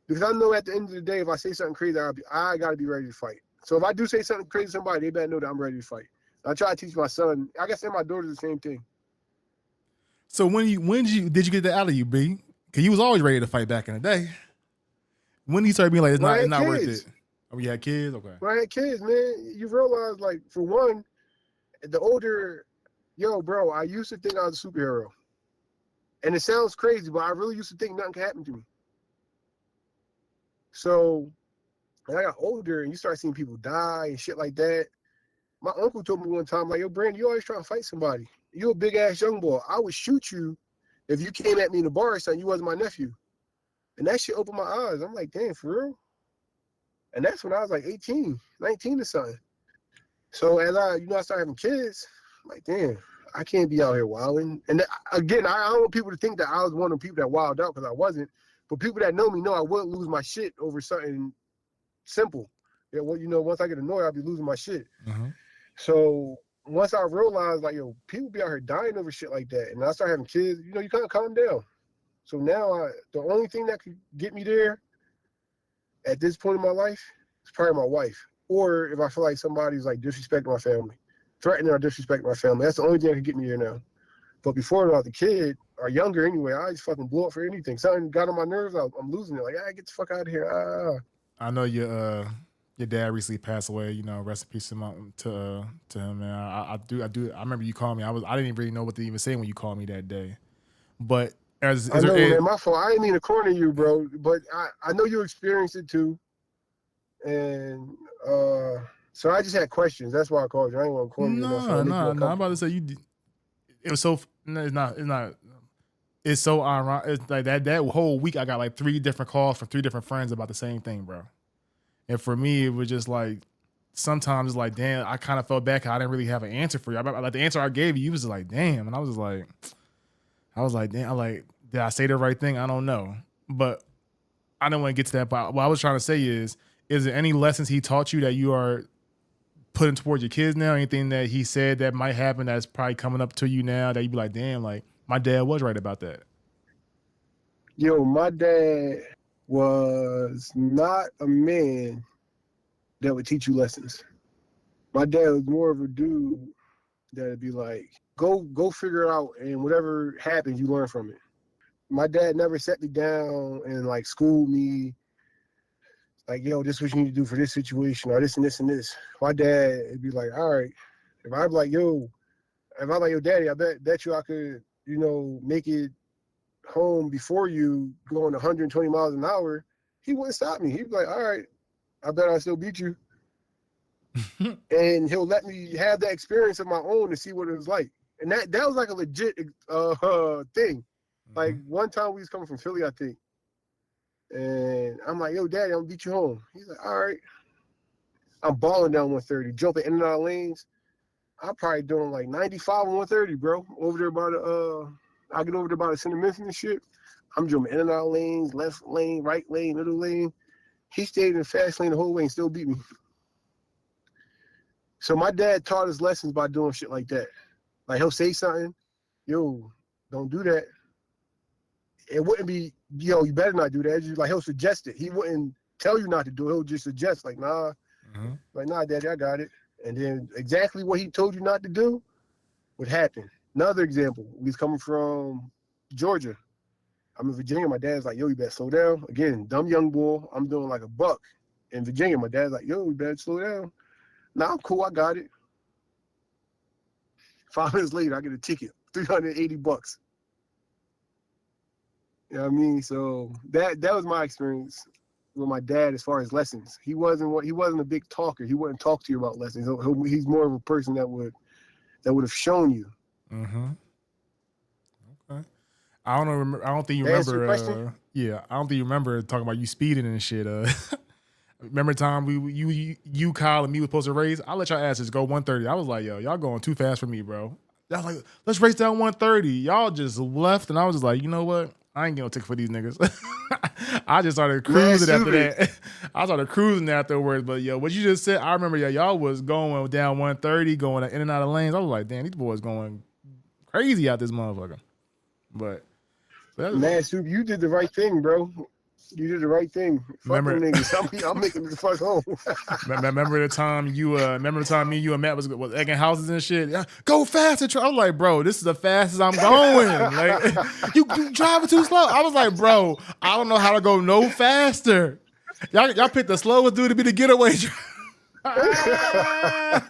because I know at the end of the day, if I say something crazy, I gotta be ready to fight. So if I do say something crazy to somebody, they better know that I'm ready to fight. I try to teach my son. I guess and my daughter the same thing. So when did you get that out of you, B? Because you was always ready to fight back in the day. When you started being like, When I it's had not worth kids, it. Oh, you had kids? Okay. when I had kids, man, you realize like for one, the older, yo, bro, I used to think I was a superhero, and it sounds crazy, but I really used to think nothing could happen to me. So when I got older and you start seeing people die and shit like that, my uncle told me one time, like, yo, Brandon, you always trying to fight somebody. You a big ass young boy. I would shoot you if you came at me in the bar or something. You wasn't my nephew. And that shit opened my eyes. I'm like, damn, for real? And that's when I was like 18, 19 or something. So as I started having kids, I'm like, damn, I can't be out here wilding. And again, I don't want people to think that I was one of the people that wilded out because I wasn't. But people that know me know I wouldn't lose my shit over something simple. Yeah, well, once I get annoyed, I'll be losing my shit. Mm-hmm. So once I realized, like, yo, people be out here dying over shit like that, and I start having kids, you kind of calm down. So now the only thing that could get me there at this point in my life is probably my wife. Or if I feel like somebody's like disrespecting my family, threatening or disrespecting my family, that's the only thing that could get me there now. But before I was a kid, or younger anyway, I just fucking blew up for anything. Something got on my nerves, I'm losing it. Like, get the fuck out of here. I know your dad recently passed away. Rest in peace to him, man. I do. I remember you calling me. I didn't really know what to even say when you called me that day. But I know, man, my fault. I didn't mean to corner you, bro, but I know you experienced it too. And so I just had questions. That's why I called you. I didn't want to corner you enough. No. I'm about to say you. It was so. No, it's not. It's not. It's so ironic. It's like that whole week I got like 3 different calls from 3 different friends about the same thing, bro. And for me, it was just like sometimes it's like, damn, I kind of felt bad 'cause I didn't really have an answer for you. Like the answer I gave you, was just like, damn, and I was like, damn, did I say the right thing? I don't know, but I don't want to get to that. But what I was trying to say is there any lessons he taught you that you are putting towards your kids now? Anything that he said that might happen that's probably coming up to you now that you be like, damn, like my dad was right about that. Yo, my dad was not a man that would teach you lessons. My dad was more of a dude that'd be like, go figure it out, and whatever happens, you learn from it. My dad never set me down and like schooled me, like, yo, this is what you need to do for this situation, or this and this and this. My dad would be like, all right. If I'm like, yo, daddy, I bet you I could, make it home before you going 120 miles an hour, he wouldn't stop me. He'd be like, all right, I bet I still beat you. And he'll let me have that experience of my own to see what it was like. And that was like a legit thing. Like one time we was coming from Philly, I think. And I'm like, yo, daddy, I'm gonna beat you home. He's like, all right. I'm balling down 130, jumping in and out of lanes. I'm probably doing like 95 and 130, bro. Over there by the I get over there by the center Memphis and shit. I'm jumping in and out of lanes, left lane, right lane, middle lane. He stayed in the fast lane the whole way and still beat me. So my dad taught us lessons by doing shit like that. Like he'll say something, yo, don't do that. It wouldn't be, yo, you better not do that. Just like he'll suggest it. He wouldn't tell you not to do it. He'll just suggest, like, nah, daddy, I got it. And then exactly what he told you not to do would happen. Another example, he's coming from Georgia. I'm in Virginia. My dad's like, yo, you better slow down. Again, dumb young boy. I'm doing like a buck. In Virginia, my dad's like, yo, you better slow down. Nah, I'm cool. I got it. 5 minutes later, I get a ticket, $380. You know what I mean? So that was my experience with my dad as far as lessons. He wasn't a big talker. He wouldn't talk to you about lessons. He's more of a person that would have shown you. Mm-hmm. Okay. I don't know. I don't think you That answer your remember. question? Yeah, I don't think you remember talking about you speeding and shit. Remember the time you Kyle and me was supposed to race? I let y'all asses go 130. I was like, yo, y'all going too fast for me, bro. Y'all like, let's race down 130. Y'all just left, and I was just like, you know what? I ain't getting no ticket for these niggas. I just started Man, cruising after stupid. that. I started cruising afterwards. But yo, what you just said, I remember y'all was going down 130, going in and out of lanes. I was like, damn, these boys going crazy out this motherfucker. But Man, stupid. You did the right thing, bro. You did the right thing. Fuck them remember, niggas. I'm making the fuck home. remember the time me, you, and Matt was egging houses and shit. Yeah, go faster, I was like, bro, this is the fastest I'm going. Like, you driving too slow. I was like, bro, I don't know how to go no faster. Y'all picked the slowest dude to be the getaway driver.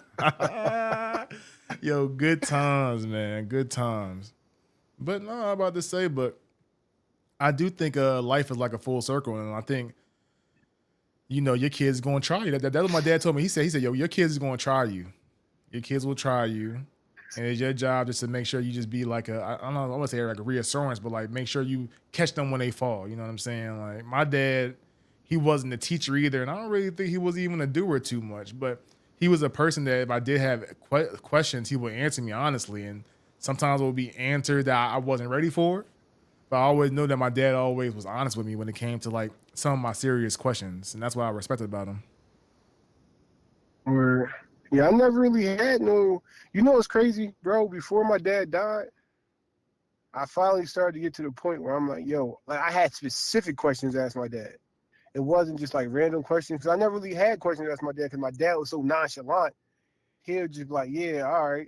Yo, good times, man. Good times. But no, I'm about to say, but I do think life is like a full circle, and I think your kids going to try you. That's what my dad told me. He said, yo, your kids is going to try you. Your kids will try you, and it's your job just to make sure you just be like I don't know, I want to say like a reassurance, but like make sure you catch them when they fall. You know what I'm saying? Like my dad, he wasn't a teacher either, and I don't really think he was even a doer too much, but he was a person that if I did have questions, he would answer me honestly, and sometimes it would be answered that I wasn't ready for. But I always knew that my dad always was honest with me when it came to like some of my serious questions, and that's what I respected about him. Or, yeah, I never really had no. You know what's crazy, bro? Before my dad died, I finally started to get to the point where I'm like, yo, like I had specific questions to ask my dad. It wasn't just like random questions because I never really had questions to ask my dad because my dad was so nonchalant. He'll just be like, yeah, all right,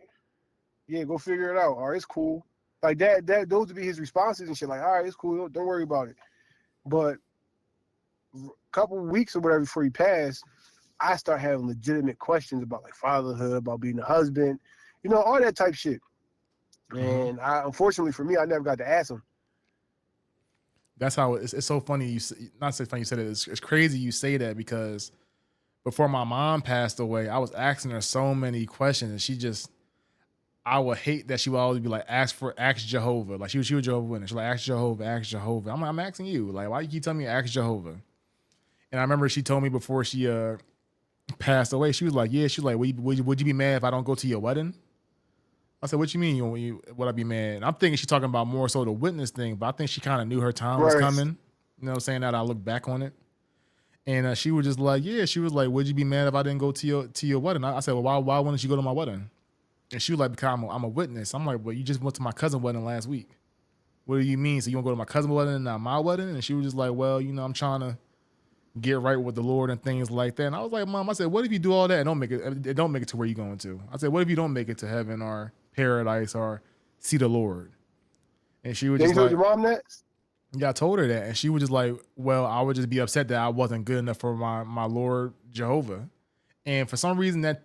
yeah, go figure it out. All right, it's cool. Like that, those would be his responses and shit. Like, all right, it's cool. Don't worry about it. But a couple of weeks or whatever before he passed, I start having legitimate questions about like fatherhood, about being a husband, all that type shit. Mm-hmm. And unfortunately for me, I never got to ask him. That's how it's so funny. Not so funny you said it. It's crazy you say that because before my mom passed away, I was asking her so many questions, and I would hate that she would always be like, ask Jehovah. Like she was Jehovah Witness. She's like, ask Jehovah, ask Jehovah. I'm like, I'm asking you. Like, why you keep telling me ask Jehovah? And I remember she told me before she passed away, she was like, yeah, she's like, would you be mad if I don't go to your wedding? I said, what you mean? Would I be mad? And I'm thinking she's talking about more so the witness thing, but I think she kind of knew her time was Right. coming. You know what I'm saying? That I look back on it. And she was just like, yeah, she was like, would you be mad if I didn't go to your wedding? I said, well, why wouldn't you go to my wedding? And she was like, because I'm a witness. I'm like, well, you just went to my cousin's wedding last week. What do you mean? So you want to go to my cousin's wedding and not my wedding? And she was just like, well, I'm trying to get right with the Lord and things like that. And I was like, Mom, I said, what if you do all that and don't make it to where you're going to? I said, what if you don't make it to heaven or paradise or see the Lord? And she was Then just you told like, your mom that? yeah, I told her that. And she was just like, well, I would just be upset that I wasn't good enough for my Lord Jehovah. And for some reason that,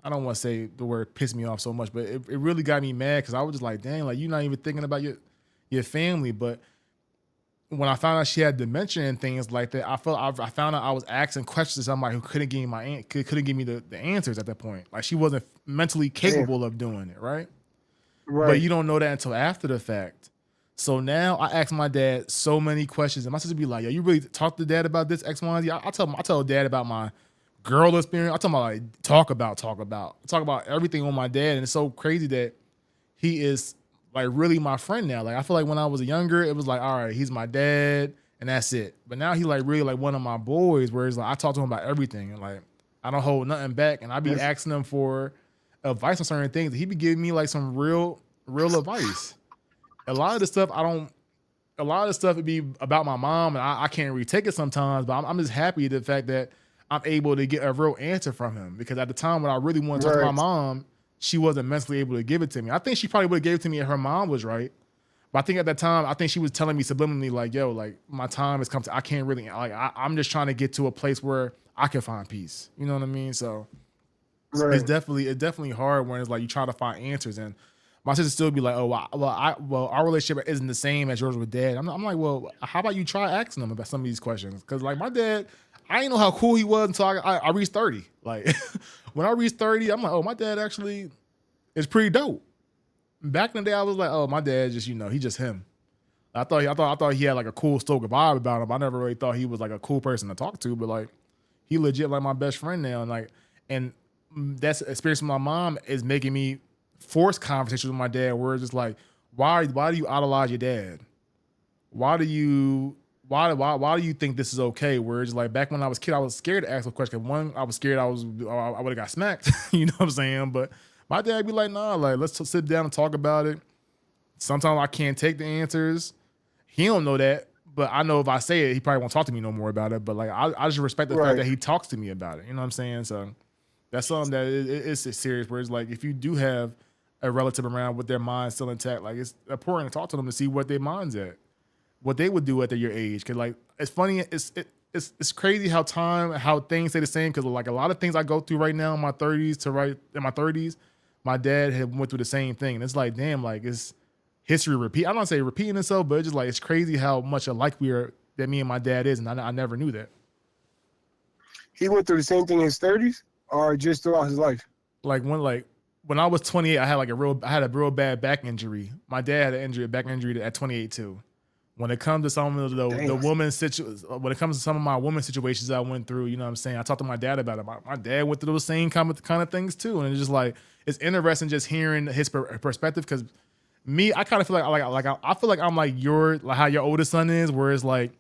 I don't want to say the word pissed me off so much, but it really got me mad because I was just like, dang, like you're not even thinking about your family. But when I found out she had dementia and things like that, I found out I was asking questions to somebody who couldn't give me the answers at that point. Like she wasn't mentally Damn. capable of doing it, right? But Right. you don't know that until after the fact. So now I ask my dad so many questions, and my sister be like, "Yo, you really talk to dad about this X, Y, and Z?" I tell dad about my girl experience. I tell him like talk about everything on my dad, and it's so crazy that he is like really my friend now. Like I feel like when I was younger, it was like, all right, he's my dad, and that's it. But now he like really like one of my boys, where it's like I talk to him about everything, and like I don't hold nothing back, and I be That's asking him for advice on certain things. He be giving me like some real advice. A lot of the stuff I don't. A lot of the stuff would be about my mom, and I can't really take it sometimes. But I'm just happy the fact that I'm able to get a real answer from him because at the time when I really wanted to talk to my right. mom, she wasn't mentally able to give it to me. I think she probably would have gave it to me if her mom was right. But I think at that time, I think she was telling me subliminally, like, yo, like my time has come to, I can't really, like, I'm just trying to get to a place where I can find peace. You know what I mean? So Right. it's definitely hard when it's like you try to find answers. And my sister still be like, oh, well, our relationship isn't the same as yours with dad. I'm like, well, how about you try asking him about some of these questions? Because like my dad, I didn't know how cool he was until I reached 30. Like when I reached 30, I'm like, oh, my dad actually is pretty dope. Back in the day, I was like, oh, my dad just, he just him. I thought he had like a cool stoic vibe about him. I never really thought he was like a cool person to talk to, but like he legit like my best friend now. And that's experience with my mom is making me force conversations with my dad where it's just like, why do you idolize your dad? Why do you why do you think this is okay? Where it's like back when I was a kid, I was scared to ask a question. One, I was scared I would have got smacked. You know what I'm saying? But my dad be like, nah, like let's sit down and talk about it. Sometimes I can't take the answers. He don't know that, but I know if I say it, he probably won't talk to me no more about it. But like I just respect the fact Right. that he talks to me about it. You know what I'm saying? So that's something that it's serious. Where it's like if you do have a relative around with their mind still intact, like it's important to talk to them to see what their mind's at, what they would do at your age. Cause like it's funny, it's crazy how things stay the same. Cause like a lot of things I go through right now in my 30s my dad had went through the same thing. And it's like, damn, like it's history repeat. I don't want to say repeating itself, but it's just like it's crazy how much alike we are that me and my dad is, and I never knew that. He went through the same thing in his 30s, or just throughout his life. Like when I was 28, I had a real bad back injury. My dad had a back injury at 28 too. When it comes to some of the Damn. when it comes to some of my woman situations I went through, you know what I'm saying? I talked to my dad about it. My dad went through those same kind of things too. And it's just like, it's interesting just hearing his perspective. Cause me, I kind of feel I feel like I'm like how your oldest son is, where it's like,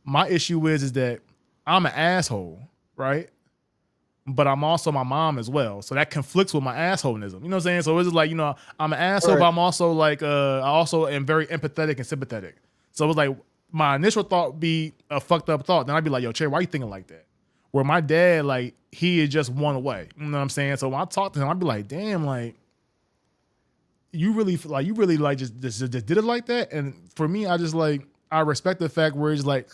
my issue is that I'm an asshole, right? But I'm also my mom as well. So that conflicts with my assholism. You know what I'm saying? So it's just like, I'm an asshole, Right. but I'm also like, I also am very empathetic and sympathetic. So it was like, my initial thought be a fucked up thought. Then I'd be like, yo, Cherry, why you thinking like that? Where my dad, like, he is just one way. You know what I'm saying? So when I talk to him, I'd be like, damn, like, you really just did it like that. And for me, I respect the fact where it's like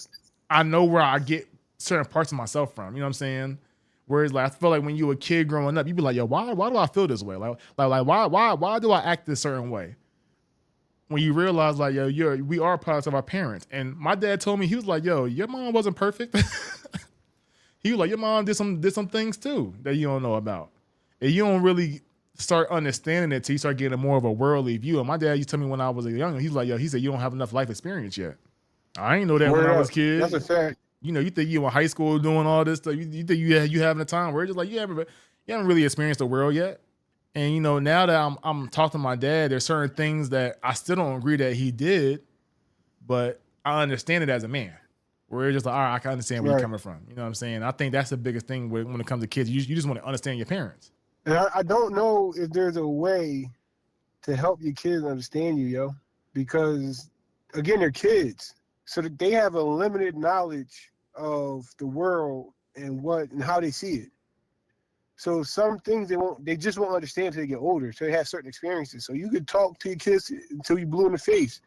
I know where I get certain parts of myself from. You know what I'm saying? Whereas like I feel like when you were a kid growing up, you'd be like, yo, why do I feel this way? Like why do I act this certain way? When you realize like, yo, we are products of our parents. And my dad told me, he was like, yo, your mom wasn't perfect. He was like, your mom did some things too that you don't know about. And you don't really start understanding it till you start getting more of a worldly view. And my dad used to tell me when I was younger, he's like, yo, he said, you don't have enough life experience yet. I ain't know that when Word I was up. a kid. That's a fact. You think you in high school doing all this stuff. You think you having a time where it's just like you haven't really experienced the world yet. And now that I'm talking to my dad, there's certain things that I still don't agree that he did, but I understand it as a man. Where it's just like, all right, I can understand where you're Right. coming from. You know what I'm saying? I think that's the biggest thing when it comes to kids. You just want to understand your parents. And I don't know if there's a way to help your kids understand you, yo, because again, they're kids, so that they have a limited knowledge of the world and how they see it. So some things they just won't understand until they get older. So they have certain experiences. So you could talk to your kids until you blue in the face.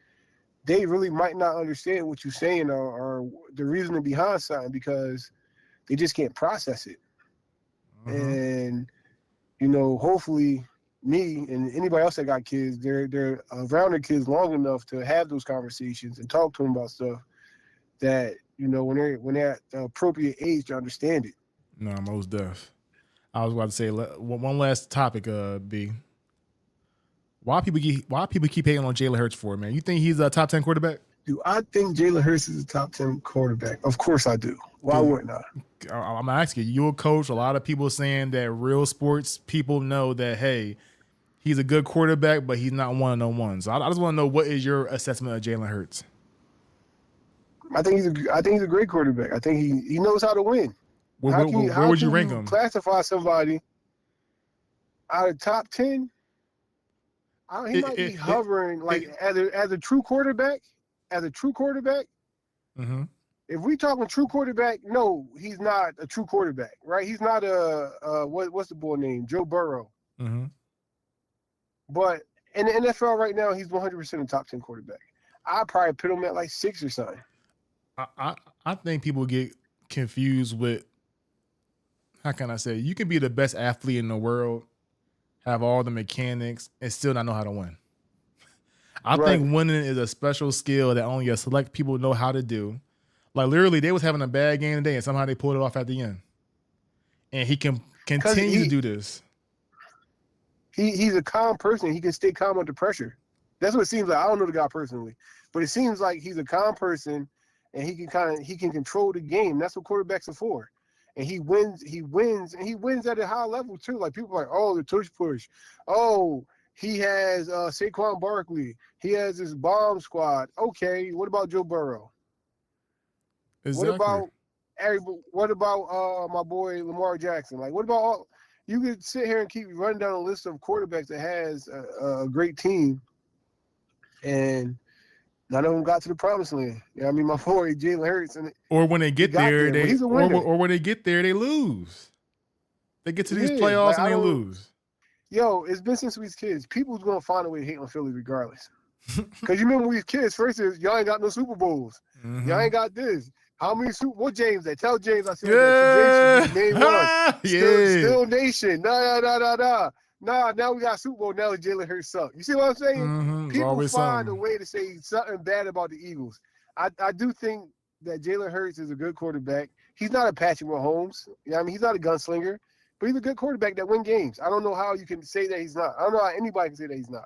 They really might not understand what you're saying or the reasoning behind something because they just can't process it. Mm-hmm. And hopefully me and anybody else that got kids, they're around their kids long enough to have those conversations and talk to them about stuff that when they're at the appropriate age to understand it. No, most deaf. I was about to say one last topic. B. Why people keep hating on Jalen Hurts for, man? You think he's a top 10 quarterback? Do I think Jalen Hurts is a top 10 quarterback? Of course I do. Why Dude, wouldn't I? I'm gonna ask you. You're a coach. A lot of people saying that real sports people know that hey, he's a good quarterback, but he's not one of the ones. So I just want to know what is your assessment of Jalen Hurts? I think he's a great quarterback. I think he knows how to win. Where, How where, can you where how would you can rank you him? classify somebody out of top 10? He It, might be it, it, hovering like it, as a true quarterback. As a true quarterback, mm-hmm. if we talking true quarterback, no, he's not a true quarterback, right? He's not what's the boy name? Joe Burrow. Mm-hmm. But in the NFL right now, he's 100% a top 10 quarterback. I'd probably put him at like 6 or something. I think people get confused with how can I say you can be the best athlete in the world, have all the mechanics, and still not know how to win. I Right. think winning is a special skill that only a select people know how to do. Like literally, they was having a bad game today, and somehow they pulled it off at the end. And he can Because continue to do this. he's a calm person. He can stay calm under pressure. That's what it seems like. I don't know the guy personally, but it seems like he's a calm person and he can control the game. That's what quarterbacks are for. And he wins at a high level too. Like people are like, oh, the tush push. Oh, he has Saquon Barkley. He has his bomb squad. Okay, what about Joe Burrow? Exactly. What about my boy Lamar Jackson? Like, what about all? You could sit here and keep running down a list of quarterbacks that has a great team, and none of them got to the promised land. You know what I mean? My boy Jalen Hurts, and Or when they he get got there, there, but they he's a winner. or when they get there, they lose. They get to these Yeah, playoffs like and I they don't. lose. Yo, it's been since we was kids. People's gonna find a way to hate on Philly regardless. Cause you remember when we was kids, first is y'all ain't got no Super Bowls. Y'all ain't got this. How many what James that? Tell James I said that. James should be name one. Yeah. Still nation. Nah, now we got Super Bowl. Now Jalen Hurts suck. You see what I'm saying? There's People always find a something. way to say something bad about the Eagles. I do think that Jalen Hurts is a good quarterback. He's not a Patrick Mahomes. You know what I mean? He's not a gunslinger, but he's a good quarterback that win games. I don't know how you can say that he's not. I don't know how anybody can say that he's not.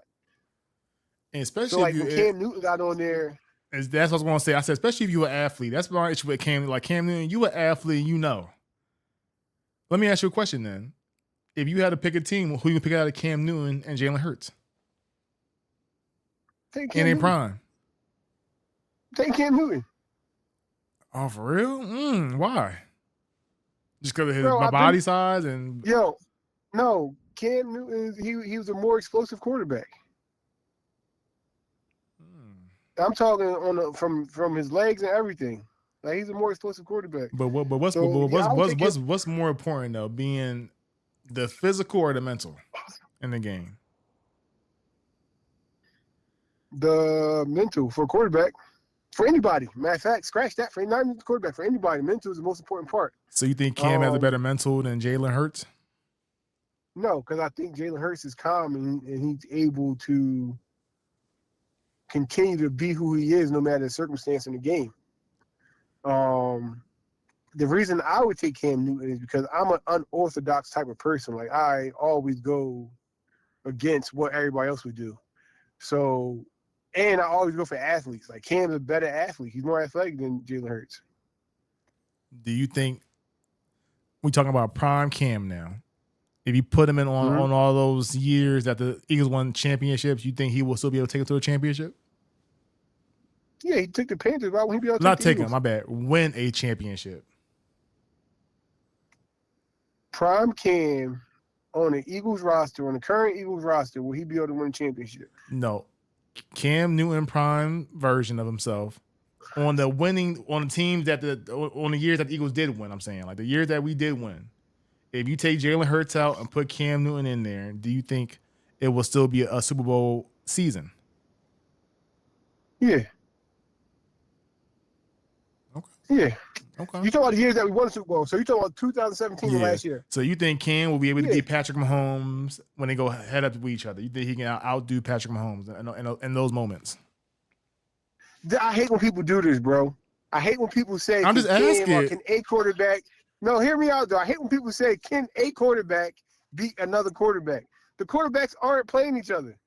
And So especially if like you when Cam Newton got on there, that's what I was gonna say. I said, especially if you an athlete. That's my issue with Cam. Like Cam Newton, you an athlete, you know. Let me ask you a question then. If you had to pick a team, who you pick out of Cam Newton and Jalen Hurts? take In Cam a Newton. prime. Take Cam Newton. Oh, for real? Why? Just because of Bro, my I've been body size and no, Cam Newton, he was a more explosive quarterback. I'm talking from his legs and everything. Like he's a more explosive quarterback. but So yeah, I would take him. what's more important though, being the physical or the mental in the game? The mental for quarterback. For anybody. Matter of fact, scratch that for not even the quarterback, for anybody. Mental is the most important part. So you think Cam has a better mental than Jalen Hurts? No, because I think Jalen Hurts is calm and he's able to continue to be who he is no matter the circumstance in the game. The reason I would take Cam Newton is because I'm an unorthodox type of person. Like I always go against what everybody else would do. So, and I always go for athletes. Like Cam's a better athlete. He's more athletic than Jalen Hurts. Do you think we talking about prime Cam now? If you put him in on all those years that the Eagles won championships, you think he will still be able to take it to a championship? Yeah, he took the Panthers. Why wouldn't he be able to Not take the taking, Eagles? my bad. Win a championship. Prime Cam on the Eagles roster, on the current Eagles roster, will he be able to win a championship? No. Cam Newton prime version of himself on the teams on the years that the Eagles did win. I'm saying like the years that we did win. If you take Jalen Hurts out and put Cam Newton in there, do you think it will still be a Super Bowl season? Yeah. Okay. Yeah. Okay. You talking about the years that we won the Super Bowl. So you talking about 2017 and Yeah. last year. So you think Cam will be able to Yeah. beat Patrick Mahomes when they go head up with each other? You think he can outdo Patrick Mahomes in those moments? I hate when people do this, bro. I hate when people say, I'm just asking. can a quarterback... No, hear me out, though. I hate when people say, can a quarterback beat another quarterback? The quarterbacks aren't playing each other.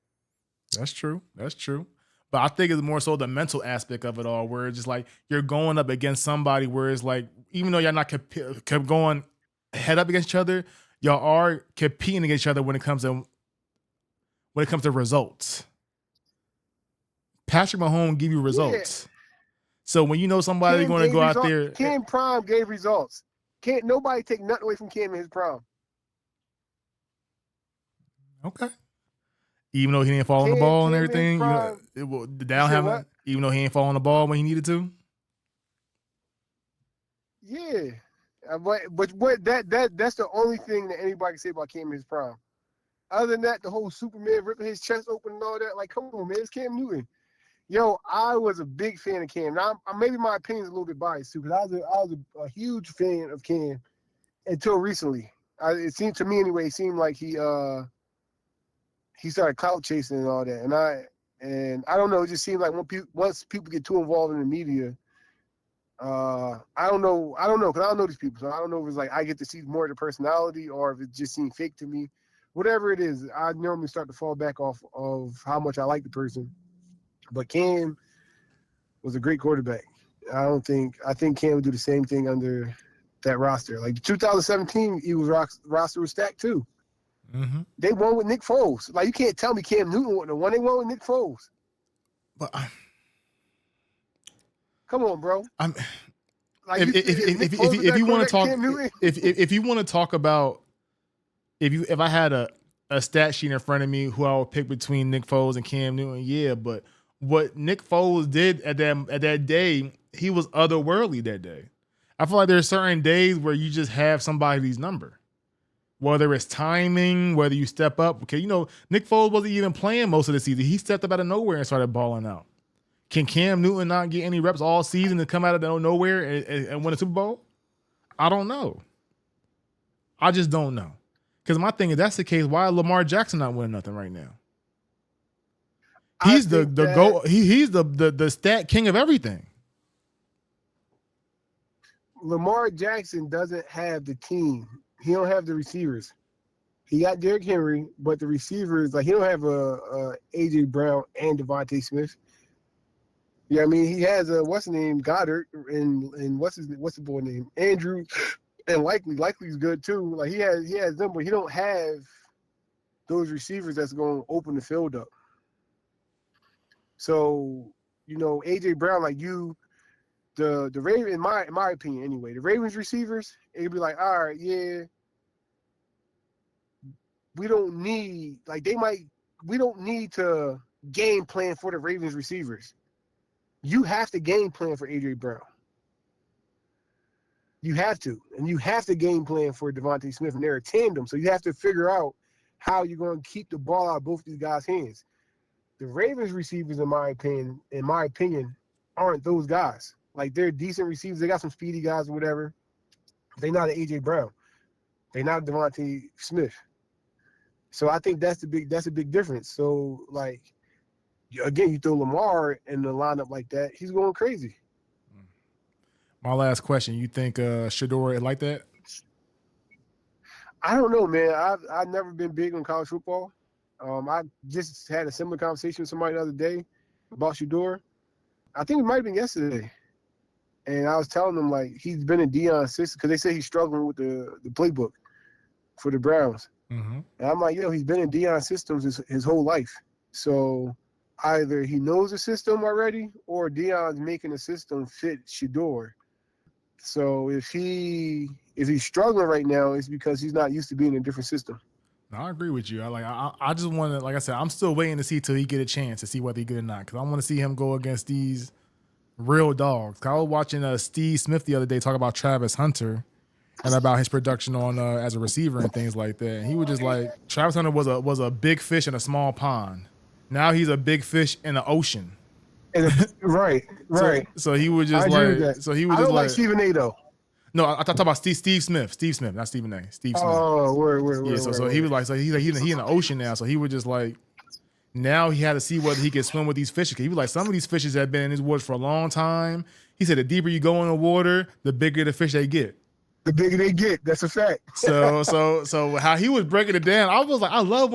That's true. That's true. But I think it's more so the mental aspect of it all, where it's just like you're going up against somebody where it's like, even though y'all not kept going head up against each other, y'all are competing against each other when it comes to results. Patrick Mahomes give you results. Yeah. So when you know somebody's going to go out there, Cam Prime gave results. Can't nobody take nothing away from Cam in his prime. Okay. Even though he didn't fall on the ball and everything, even though he ain't fall on the ball when he needed to. Yeah, but that's the only thing that anybody can say about Cam in his prime. Other than that, the whole Superman ripping his chest open and all that, like, come on, man, it's Cam Newton. Yo, I was a big fan of Cam. Now, maybe my opinion's a little bit biased too, because I was a huge fan of Cam until recently. It seemed to me anyway. It seemed like he started clout chasing and all that, and I don't know. It just seemed like once people get too involved in the media, I don't know, because I don't know these people, so I don't know if it's like I get to see more of the personality or if it just seemed fake to me. Whatever it is, I normally start to fall back off of how much I like the person. But Cam was a great quarterback. I think Cam would do the same thing under that roster. Like the 2017 Eagles roster was stacked too. Mm-hmm. They won with Nick Foles. Like you can't tell me Cam Newton wouldn't have won. They won with Nick Foles. But come on, bro. Like you said, if Nick Foles was if that you want to quarterback, talk Cam Newton. if you want to talk about if I had a stat sheet in front of me who I would pick between Nick Foles and Cam Newton, yeah, but what Nick Foles did at that day, he was otherworldly that day. I feel like there are certain days where you just have somebody's number. Whether it's timing, whether you step up. Okay, Nick Foles wasn't even playing most of the season. He stepped up out of nowhere and started balling out. Can Cam Newton not get any reps all season to come out of nowhere and win a Super Bowl? I don't know. I just don't know. Because my thing is, that's the case. Why Lamar Jackson not winning nothing right now? He's the go. He's the stat king of everything. Lamar Jackson doesn't have the team. He don't have the receivers. He got Derrick Henry, but the receivers, like he don't have a AJ Brown and Devontae Smith. Yeah, I mean he has what's his name, Goddard, and what's the boy name, Andrew, and Likely's good too. Like he has them, but he don't have those receivers that's going to open the field up. So AJ Brown, like the Ravens, in my opinion anyway, the Ravens receivers, it'd be like, all right, yeah, we don't need to game plan for the Ravens receivers. You have to game plan for AJ Brown. You have to. And you have to game plan for Devontae Smith, and they're a tandem. So you have to figure out how you're going to keep the ball out of both these guys' hands. The Ravens receivers, in my opinion, aren't those guys. Like they're decent receivers. They got some speedy guys or whatever. They're not an AJ Brown. They're not Devontae Smith. So I think that's a big difference. So like again, you throw Lamar in the lineup like that, he's going crazy. My last question: you think Shedeur is like that? I don't know, man. I've never been big on college football. I just had a similar conversation with somebody the other day about Shedeur. I think it might have been yesterday. And I was telling them, like, he's been in Deion's system because they say he's struggling with the playbook for the Browns. Mm-hmm. And I'm like, he's been in Deion's systems his whole life. So either he knows the system already or Deion's making the system fit Shedeur. So if he's struggling right now, it's because he's not used to being in a different system. No, I agree with you. I just want to, like I said, I'm still waiting to see till he get a chance to see whether he good or not, because I want to see him go against these real dogs. I was watching Steve Smith the other day talk about Travis Hunter and about his production on as a receiver and things like that. And he was just like, Travis Hunter was a big fish in a small pond. Now he's a big fish in the ocean. Right. So he was just I don't like Stephen A. though. No, I talk about Steve Smith, not Stephen A. Steve Smith. Oh, word. Yeah, so he was like, so he in the ocean now. So he was just like, now he had to see whether he could swim with these fishes. He was like, some of these fishes have been in his waters for a long time. He said, the deeper you go in the water, the bigger the fish they get. The bigger they get, that's a fact. So how he was breaking it down, I was like, I love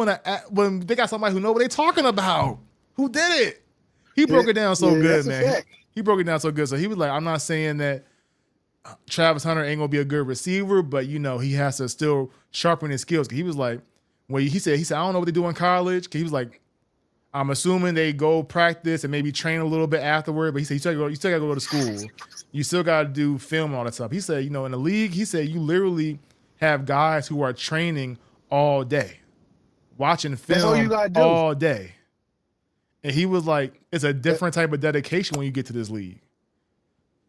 when they got somebody who know what they're talking about. Who did it? He broke it down so good, man. He broke it down so good. So he was like, I'm not saying that Travis Hunter ain't gonna be a good receiver, but he has to still sharpen his skills. He was like, he said, I don't know what they do in college. He was like, I'm assuming they go practice and maybe train a little bit afterward, but he said, you still gotta go to school. You still gotta do film and all that stuff. He said, in the league, he said, you literally have guys who are training all day, watching film all day. And he was like, it's a different type of dedication when you get to this league.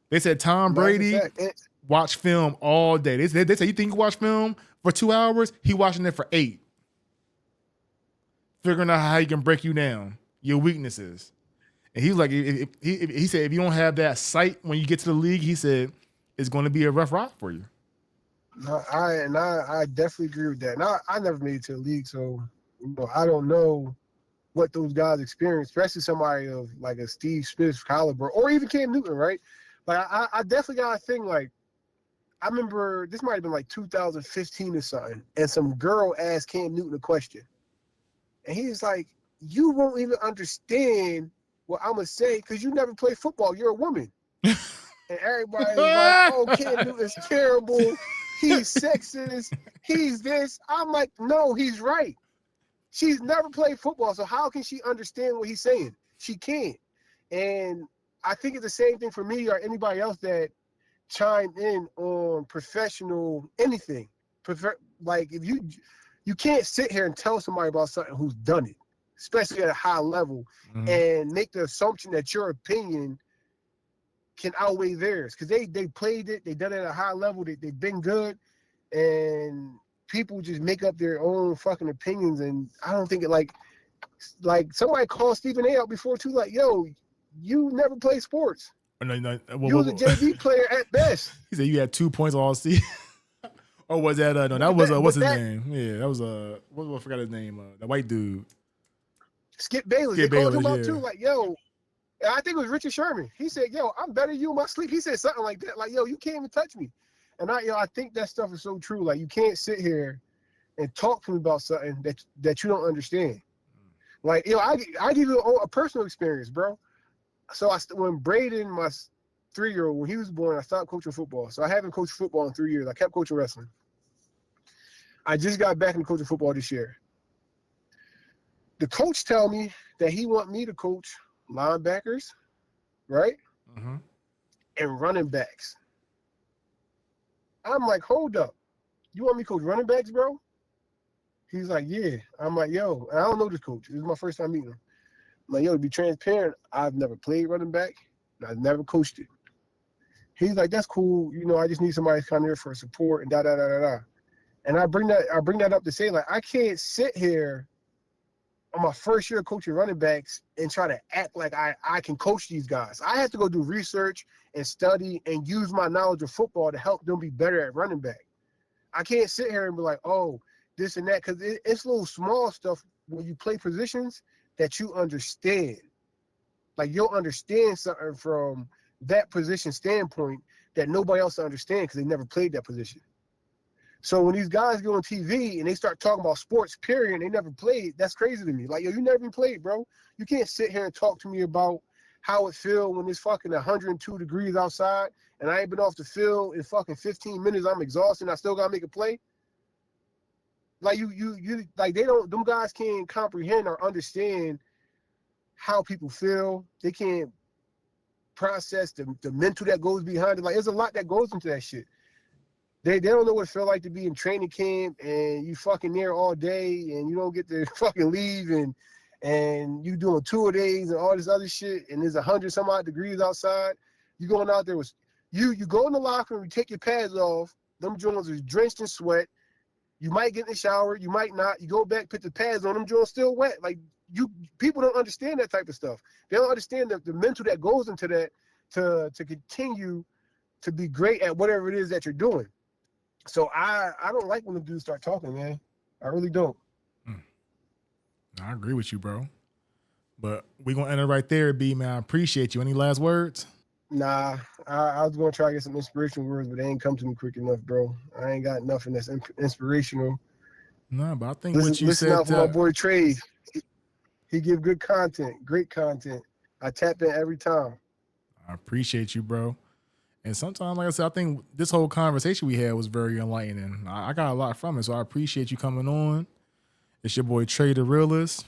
They said Tom Brady watch film all day. They said, you think you watch film for 2 hours? He watching it for 8. Figuring out how he can break you down, your weaknesses. And he was like, he said, if you don't have that sight when you get to the league, he said, it's going to be a rough ride for you. No, I definitely agree with that. And I never made it to the league, so I don't know what those guys experience, especially somebody of like a Steve Smith caliber or even Cam Newton, right? Like I definitely got a thing. Like I remember this might have been like 2015 or something, and some girl asked Cam Newton a question, and he was like, "You won't even understand what I'm gonna say because you never played football. You're a woman." And everybody's like, "Oh, Cam Newton's terrible. He's sexist. He's this." I'm like, "No, he's right. She's never played football, so how can she understand what he's saying? She can't." And I think it's the same thing for me or anybody else that chime in on professional anything. Like if you can't sit here and tell somebody about something who's done it, especially at a high level, and make the assumption that your opinion can outweigh theirs, because they played it, they done it at a high level, they've been good, and people just make up their own fucking opinions. And I don't think it like somebody called Stephen A out before too, like, yo, you never played sports. No, You was a JV player at best. He said you had 2 points all season. Or was that no? That was what's his name? Yeah, that was I forgot his name. The white dude, Skip Bayless. They called him out too, like, yo. I think it was Richard Sherman. He said, yo, I'm better than you in my sleep. He said something like that, like, yo, you can't even touch me. And I think that stuff is so true. Like, you can't sit here and talk to me about something that you don't understand. Like, I give you a personal experience, bro. So when Braden, my 3-year-old, when he was born, I stopped coaching football. So I haven't coached football in 3 years. I kept coaching wrestling. I just got back into coaching football this year. The coach tell me that he want me to coach linebackers, right? And running backs. I'm like, hold up. You want me to coach running backs, bro? He's like, yeah. I'm like, yo, and I don't know this coach. This is my first time meeting him. I'm like, yo, to be transparent, I've never played running back, and I've never coached it. He's like, that's cool. I just need somebody to come here for support and da-da-da-da-da. And I bring that up to say, like, I can't sit here on my first year coaching running backs and try to act like I can coach these guys. I have to go do research and study and use my knowledge of football to help them be better at running back. I can't sit here and be like, oh, this and that, because it's little small stuff when you play positions that you understand. Like, you'll understand something from that position standpoint that nobody else understands because they never played that position. So when these guys go on TV and they start talking about sports, period, and they never played, that's crazy to me. Like, yo, you never even played, bro. You can't sit here and talk to me about how it feels when it's fucking 102 degrees outside and I ain't been off the field in fucking 15 minutes. I'm exhausted and I still gotta make a play. Like, you like, them guys can't comprehend or understand how people feel. They can't process the mental that goes behind it. Like, there's a lot that goes into that shit. They don't know what it felt like to be in training camp and you fucking there all day and you don't get to fucking leave and you doing 2-a-days and all this other shit and there's 100 some odd degrees outside. You going out there with you go in the locker room, you take your pads off, them joints are drenched in sweat. You might get in the shower, you might not. You go back, put the pads on, them joints still wet. Like, people don't understand that type of stuff. They don't understand the mental that goes into that to continue to be great at whatever it is that you're doing. So I don't like when the dudes start talking, man. I really don't. I agree with you, bro. But we're going to end it right there, B, man. I appreciate you. Any last words? Nah, I was going to try to get some inspirational words, but they ain't come to me quick enough, bro. I ain't got nothing that's inspirational. No, but I think what you listen said. Listen out for my boy Trey. He give good content, great content. I tap in every time. I appreciate you, bro. And sometimes, like I said, I think this whole conversation we had was very enlightening. I got a lot from it, so I appreciate you coming on. It's your boy Trey the Realist.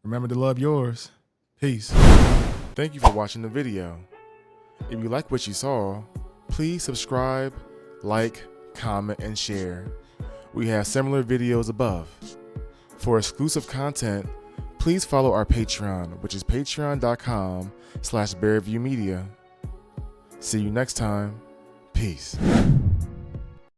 Remember to love yours. Peace. Thank you for watching the video. If you like what you saw, please subscribe, like, comment, and share. We have similar videos above. For exclusive content, please follow our Patreon, which is patreon.com/BearviewMedia. See you next time. Peace.